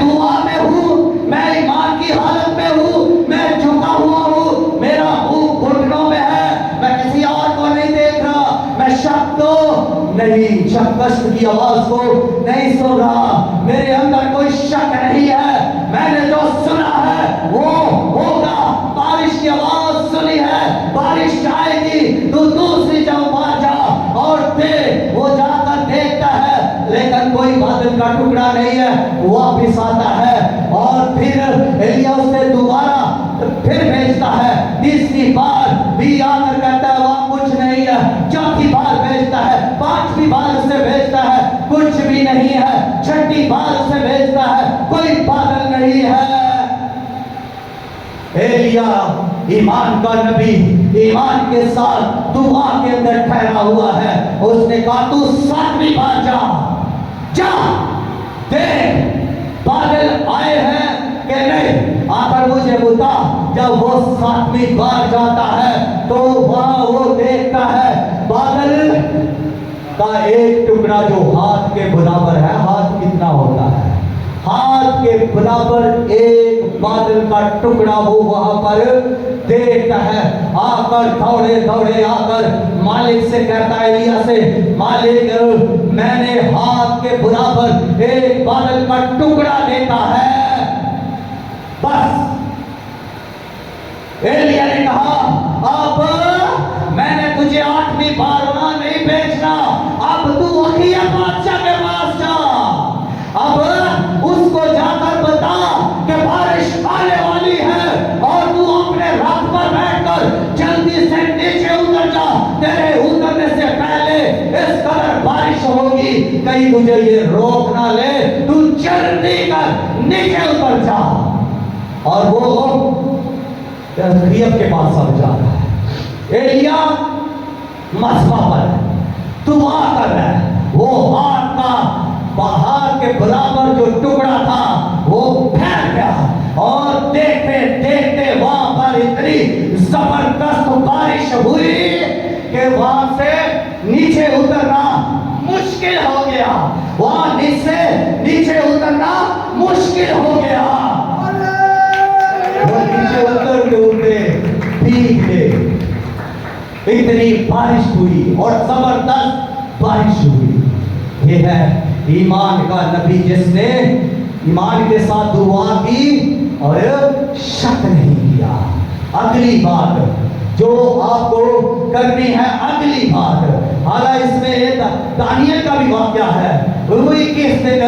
शक कष्ट की आवाज को नहीं सुन रहा, मेरे अंदर कोई शक नहीं है, मैंने जो सुना है वो होगा। बारिश की आवाज सुनी है, बारिश आएगी, तू दूसरी जगह पर जा और दे। वो जाकर देखता है लेकिन कोई बादल का टुकड़ा नहीं है, वापिस आता है और फिर एलिया उसे दोबारा फिर भेजता है, तीसरी बार भी आकर कहता है वहां कुछ नहीं है, चौथी बार भेजता है, पांचवी बार उसे भेजता है, कुछ भी नहीं है, छठी बार उसे भेजता है, कोई बादल नहीं है। एलिया ईमान का नबी, ईमान के साथ दुआ के अंदर ठहरा हुआ है। उसने कहा तू सातवीं बार जा, जा देख बादल आए हैं कि नहीं। आकर मुझे बता, जब वो सातवीं बार जाता है तो वहां वो देखता है बादल का एक टुकड़ा जो हाथ के बराबर है। हाथ कितना होता है? हाथ के बराबर एक बादल का टुकड़ा वो वहां पर देखता है। आकर दौड़े दौड़े आकर मालिक से कहता है, एलिया से, मालिक मैंने हाथ के बराबर एक बादल का टुकड़ा देखा है। बस एलिया ने कहा अब मैंने तुझे आठवीं बार वहां नहीं भेजना, अब तू अखिया बादशाह के पास जा, अब उसको जाकर बता कि बारिश आने वाली है और तू अपने रथ पर बैठकर जल्दी से नीचे उतर जा, तेरे उतरने से पहले इस कदर बारिश होगी कहीं तुझे ये रोक ना ले, तू जल्दी कर नीचे उतर जा। और वो के पास अब जा रहा है। एलिया मसबा पर दुआ कर रहा है, वो हाथ का बाहर के बराबर जो टुकड़ा था वो फैल गया और देखते देखते वहां पर इतनी जबरदस्त बारिश हुई कि वहां से नीचे उतरना मुश्किल हो गया, वहां नीचे उतरना मुश्किल हो गया। वो नीचे उतरते भीग गए, इतनी बारिश हुई और जबरदस्त बारिश हुई। ये है ईमान का नबी जिसने ईमान के साथ दुआ की और शक नहीं किया। अगली बात जो आपको करनी है, अगली बात, हालांकि इसमें दानियल का भी वाक्या है, वही किस दिन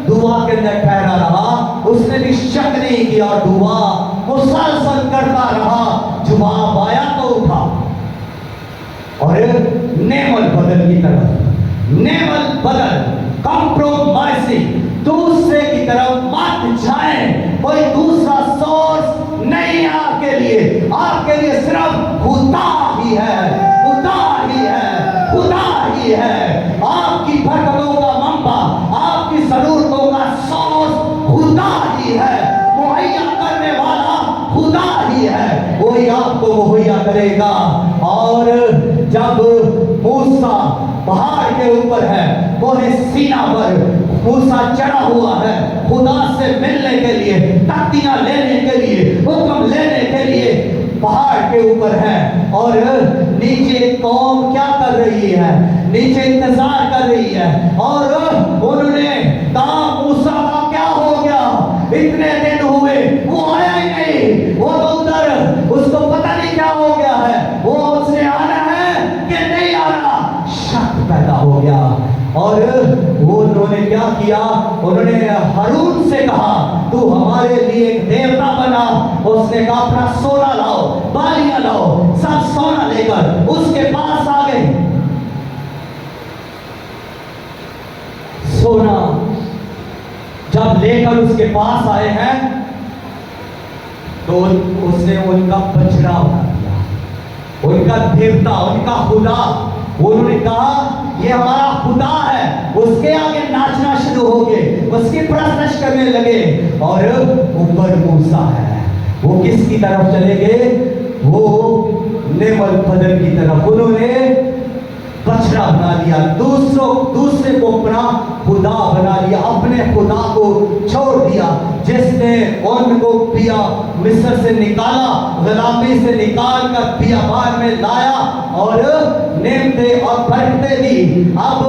दुआ के अंदर ठहरा रहा, उसने भी शक नहीं किया, दुआ मुसलसल करता रहा, जवाब आया तो उठा और नेमल बदल की तरफ, नेमल बदल कंप्रोमाइजिंग, दूसरे की तरफ मत जाए। कोई दूसरा सोर्स नहीं आपके लिए सिर्फ खुदा ही है, खुदा ही है, खुदा ही है। आपकी बरकतों का मंबा, आपकी जरूरतों का सोर्स खुदा ही है, मुहैया करने वाला खुदा ही है, वही आपको मुहैया करेगा। और जब मूसा पहाड़ के ऊपर है, कोहे सीना पर मूसा चढ़ा हुआ है खुदा से मिलने के लिए, तख्तियां लेने के लिए, हुक्म लेने के लिए पहाड़ के ऊपर है और नीचे कौम क्या कर रही है, नीचे इंतजार कर रही है। और उन्होंने कहा मूसा का क्या हो गया, इतने दिन हुए वो आया ही नहीं, वो तो उधर, उसको पता नहीं क्या हो गया है, वो उसने आना है कि नहीं आना, शक पैदा हो गया। और वो उन्होंने क्या किया, उन्होंने हारून से कहा तू हमारे लिए एक देवता बना। उसने कहा अपना सोना लाओ, बालियां लाओ, सब सोना लेकर उसके पास आ गए। सोना जब लेकर उसके पास आए हैं तो उसने उनका बछड़ा बना दिया, उनका देवता, उनका खुदा। उन्होंने कहा ये हमारा खुदा है, उसके आगे नाचना शुरू हो गए, उसकी परस्तिश करने लगे। और ऊपर मूसा है, वो किसकी तरफ चले गए, वो नेमल बदल की तरफ। उन्होंने बछड़ा बना लिया, दूसरे को अपना खुदा बना लिया, अपने खुदा को छोड़ दिया, जिसने उनको पिया मिस्र से निकाला, गुलामी से निकाल कर बियाबान में लाया और नेमते और बरकतें दी। अब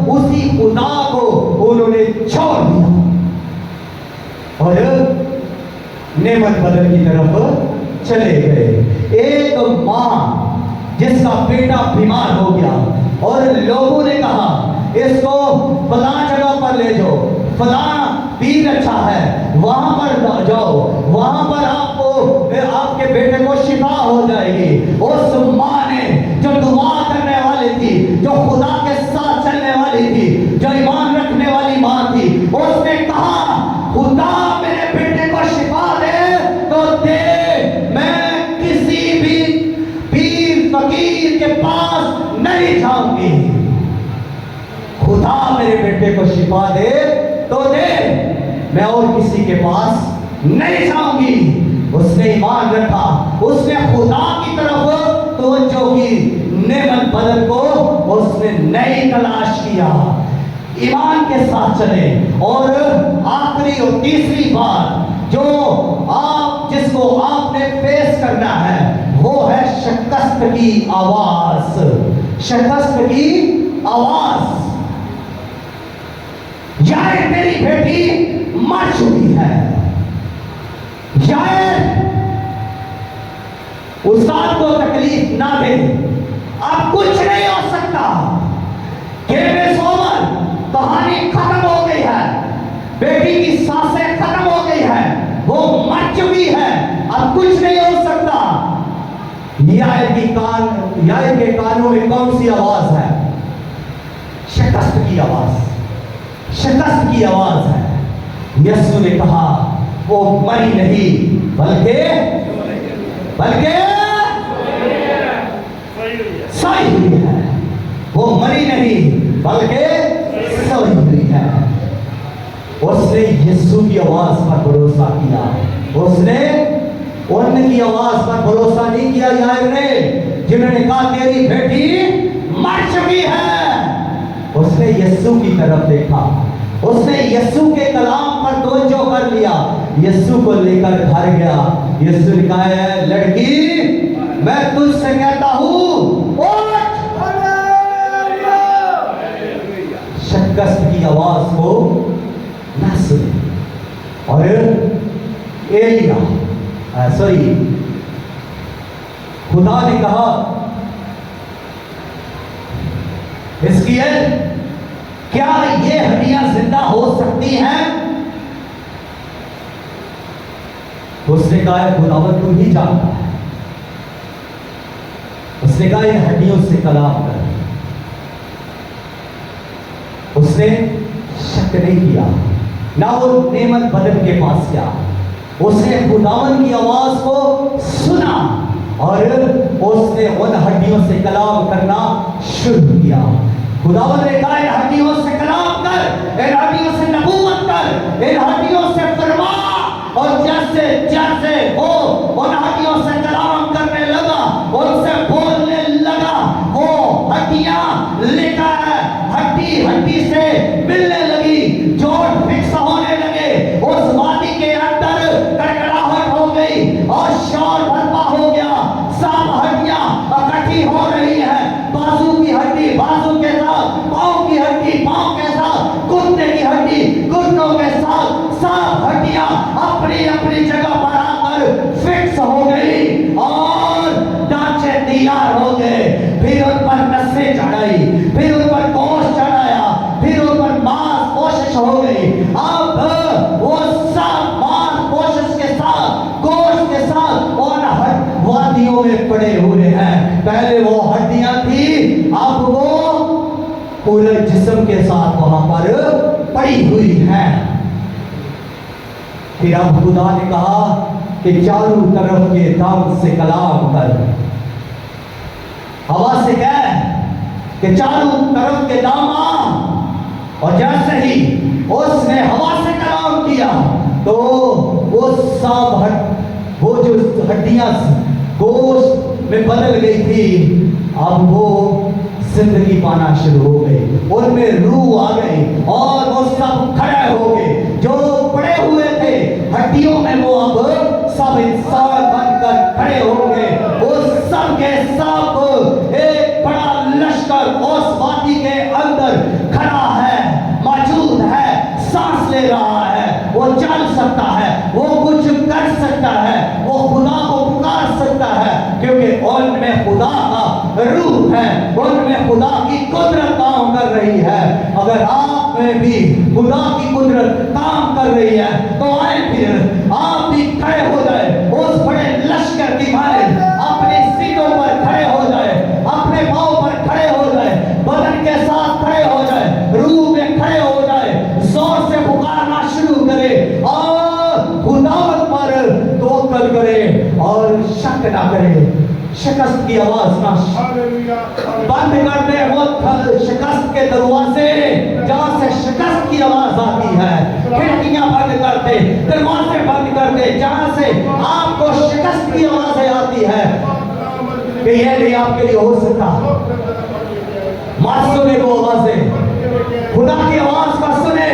उसी खुदा को उन्होंने छोड़ दिया और नेमत बदल की तरफ चले गए। एक मां जिसका बेटा बीमार हो गया और लोगों ने कहा इसको फलां जगह पर ले जाओ, फलां पीर अच्छा है, वहां पर जाओ, वहां पर आपको आपके बेटे को शिफा हो जाएगी। उस मां ने जो दुआ करने वाली थी, जो खुदा के साथ चलने वाली थी, जो ईमान रखने वाली मां थी, उसने कहा खुदा मेरे बेटे को शिफा दे तो दे, मैं किसी भी पीर फकीर के पास नहीं जाऊंगी। खुदा मेरे बेटे को शिफा दे तो दे, मैं और किसी के पास नहीं जाऊंगी। उसने ईमान रखा, उसने खुदा की तरफ तवज्जो की, नेमत बदल को उसने नई तलाश किया, ईमान के साथ चले। और आखिरी और तीसरी बात जो जिसको आपने फेस करना है वो है शिकस्त की आवाज। शिकस्त की आवाज। यार मेरी बेटी मर चुकी है, यार उस्ताद को तकलीफ ना दे, अब कुछ नहीं हो सकता, गेम इज ओवर, कहानी खत्म हो गई है, बेटी की सांसें खत्म हो गई है, वो मर चुकी है, अब कुछ नहीं हो सकता। यार के कानों में कौन सी आवाज है? शिकस्त की आवाज, शिकस्त की आवाज है। यीशु ने कहा वो मरी नहीं बल्कि सोई हुई है। वो मरी नहीं बल्कि सोई हुई है। उसने यीशु की आवाज पर भरोसा किया, उसने उनकी आवाज पर भरोसा नहीं किया यार ने, जिन्होंने कहा तेरी बेटी मर चुकी है। उसने यीशु की तरफ देखा, उसने यीशु के कलाम पर तवज्जो कर लिया, यीशु को लेकर घर गया। यीशु ने कहा है लड़की मैं तुझसे कहता हूं उठ। शिकस्त की आवाज को न सुने। और एलिया खुदा ने कहा हिजकिय्याह क्या ये हड्डियां जिंदा हो सकती हैं? उसने कहा खुदावंद तू ही जानता है। उसने कहा इन हड्डियों से कलाम कर। उसने शक नहीं किया, ना वो नेमत बदल के पास गया, उसने खुदावंद की आवाज को सुना और उसने उन हड्डियों से कलाम करना शुरू किया। खुदावंद ने कहा इन हड्डियों से कलाम कर, इन हड्डियों से नबूवत कर, इन हड्डियों से फरमा। और जैसे जैसे वो उन हड्डियों से कलाम करने लगा, उनसे बोलने लगा, वो हड्डियां लेकर हड्डी हड्डी से मिलने लगी, जोड़ फिक्स होने लगे। उस वादी के अंदर कड़कड़ाहट हो गई और शोर बर्पा हो गया। सब हड्डियां इकट्ठी हो रही है, बाजू की हड्डी बाजू के साथ, पांव की हड्डी पांव के साथ, घुटने की हड्डी घुटनों के साथ, सब हड्डियां अपनी अपनी जगह पर आकर फिक्स हो गई और ढांचे तैयार हो गए। फिर उन पर नसें चढ़ाई, फिर उन पर गोश्त चढ़ाया, फिर उन पर मांस कोशिश हो गई। अब वो सब मांस कोशिश के साथ, गोश्त के साथ उन वादियों में पड़े हुए हैं। पहले वो हड्डियां थी, अब वो पूरे जिस्म के साथ वहां पर पड़ी हुई है। फिर अब खुदा ने कहा कि चारों तरफ के दम से कलाम कर, हवा से कह कि चारों तरफ के दम आ। और जैसे ही उसने हवा से कलाम किया तो वो सब वो जो हड्डियां गोश्त में बदल गई थी, अब वो जिंदगी पाना शुरू हो गई। उनमें रूह आ गई और वो सब खड़े हो गए। जो पड़े हुए थे हड्डियों में, वो अब सब इंसान बनकर खड़े हो गए। वो सब के सब एक बड़ा लश्कर उस वादी के अंदर खड़ा है, मौजूद है, सांस ले रहा है, वो चल सकता है, वो कुछ कर सकता है, वो खुदा को पुकार सकता है, क्योंकि उनमें खुदा का रूह है, उनमें खुदा की कुदरत काम कर रही है। अगर आप में भी खुदा की कुदरत काम कर रही है तो आए फिर आप भी खड़े हो जाए, उस बड़े लश्कर की मारे अपने सीटों पर खड़े हो जाए, अपने पांव पर खड़े हो जाए, बदन के साथ खड़े हो जाए, रूह में खड़े हो जाए, जोर से पुकारना शुरू करे और खुदावंद पर तवक्कुल करे और शक ना करे। शिकस्त की आवाज ना बंद कर दे वो शिकस्त के दरवाजे जहां से शिकस्त की आवाज आती है। खिड़कियां बंद कर दे, दरवाजे बंद कर दे जहां से आपको शिकस्त की आवाजें आती है कि यह नहीं आपके लिए हो सकता। मत सुने वो आवाजें, खुदा की आवाज का सुने।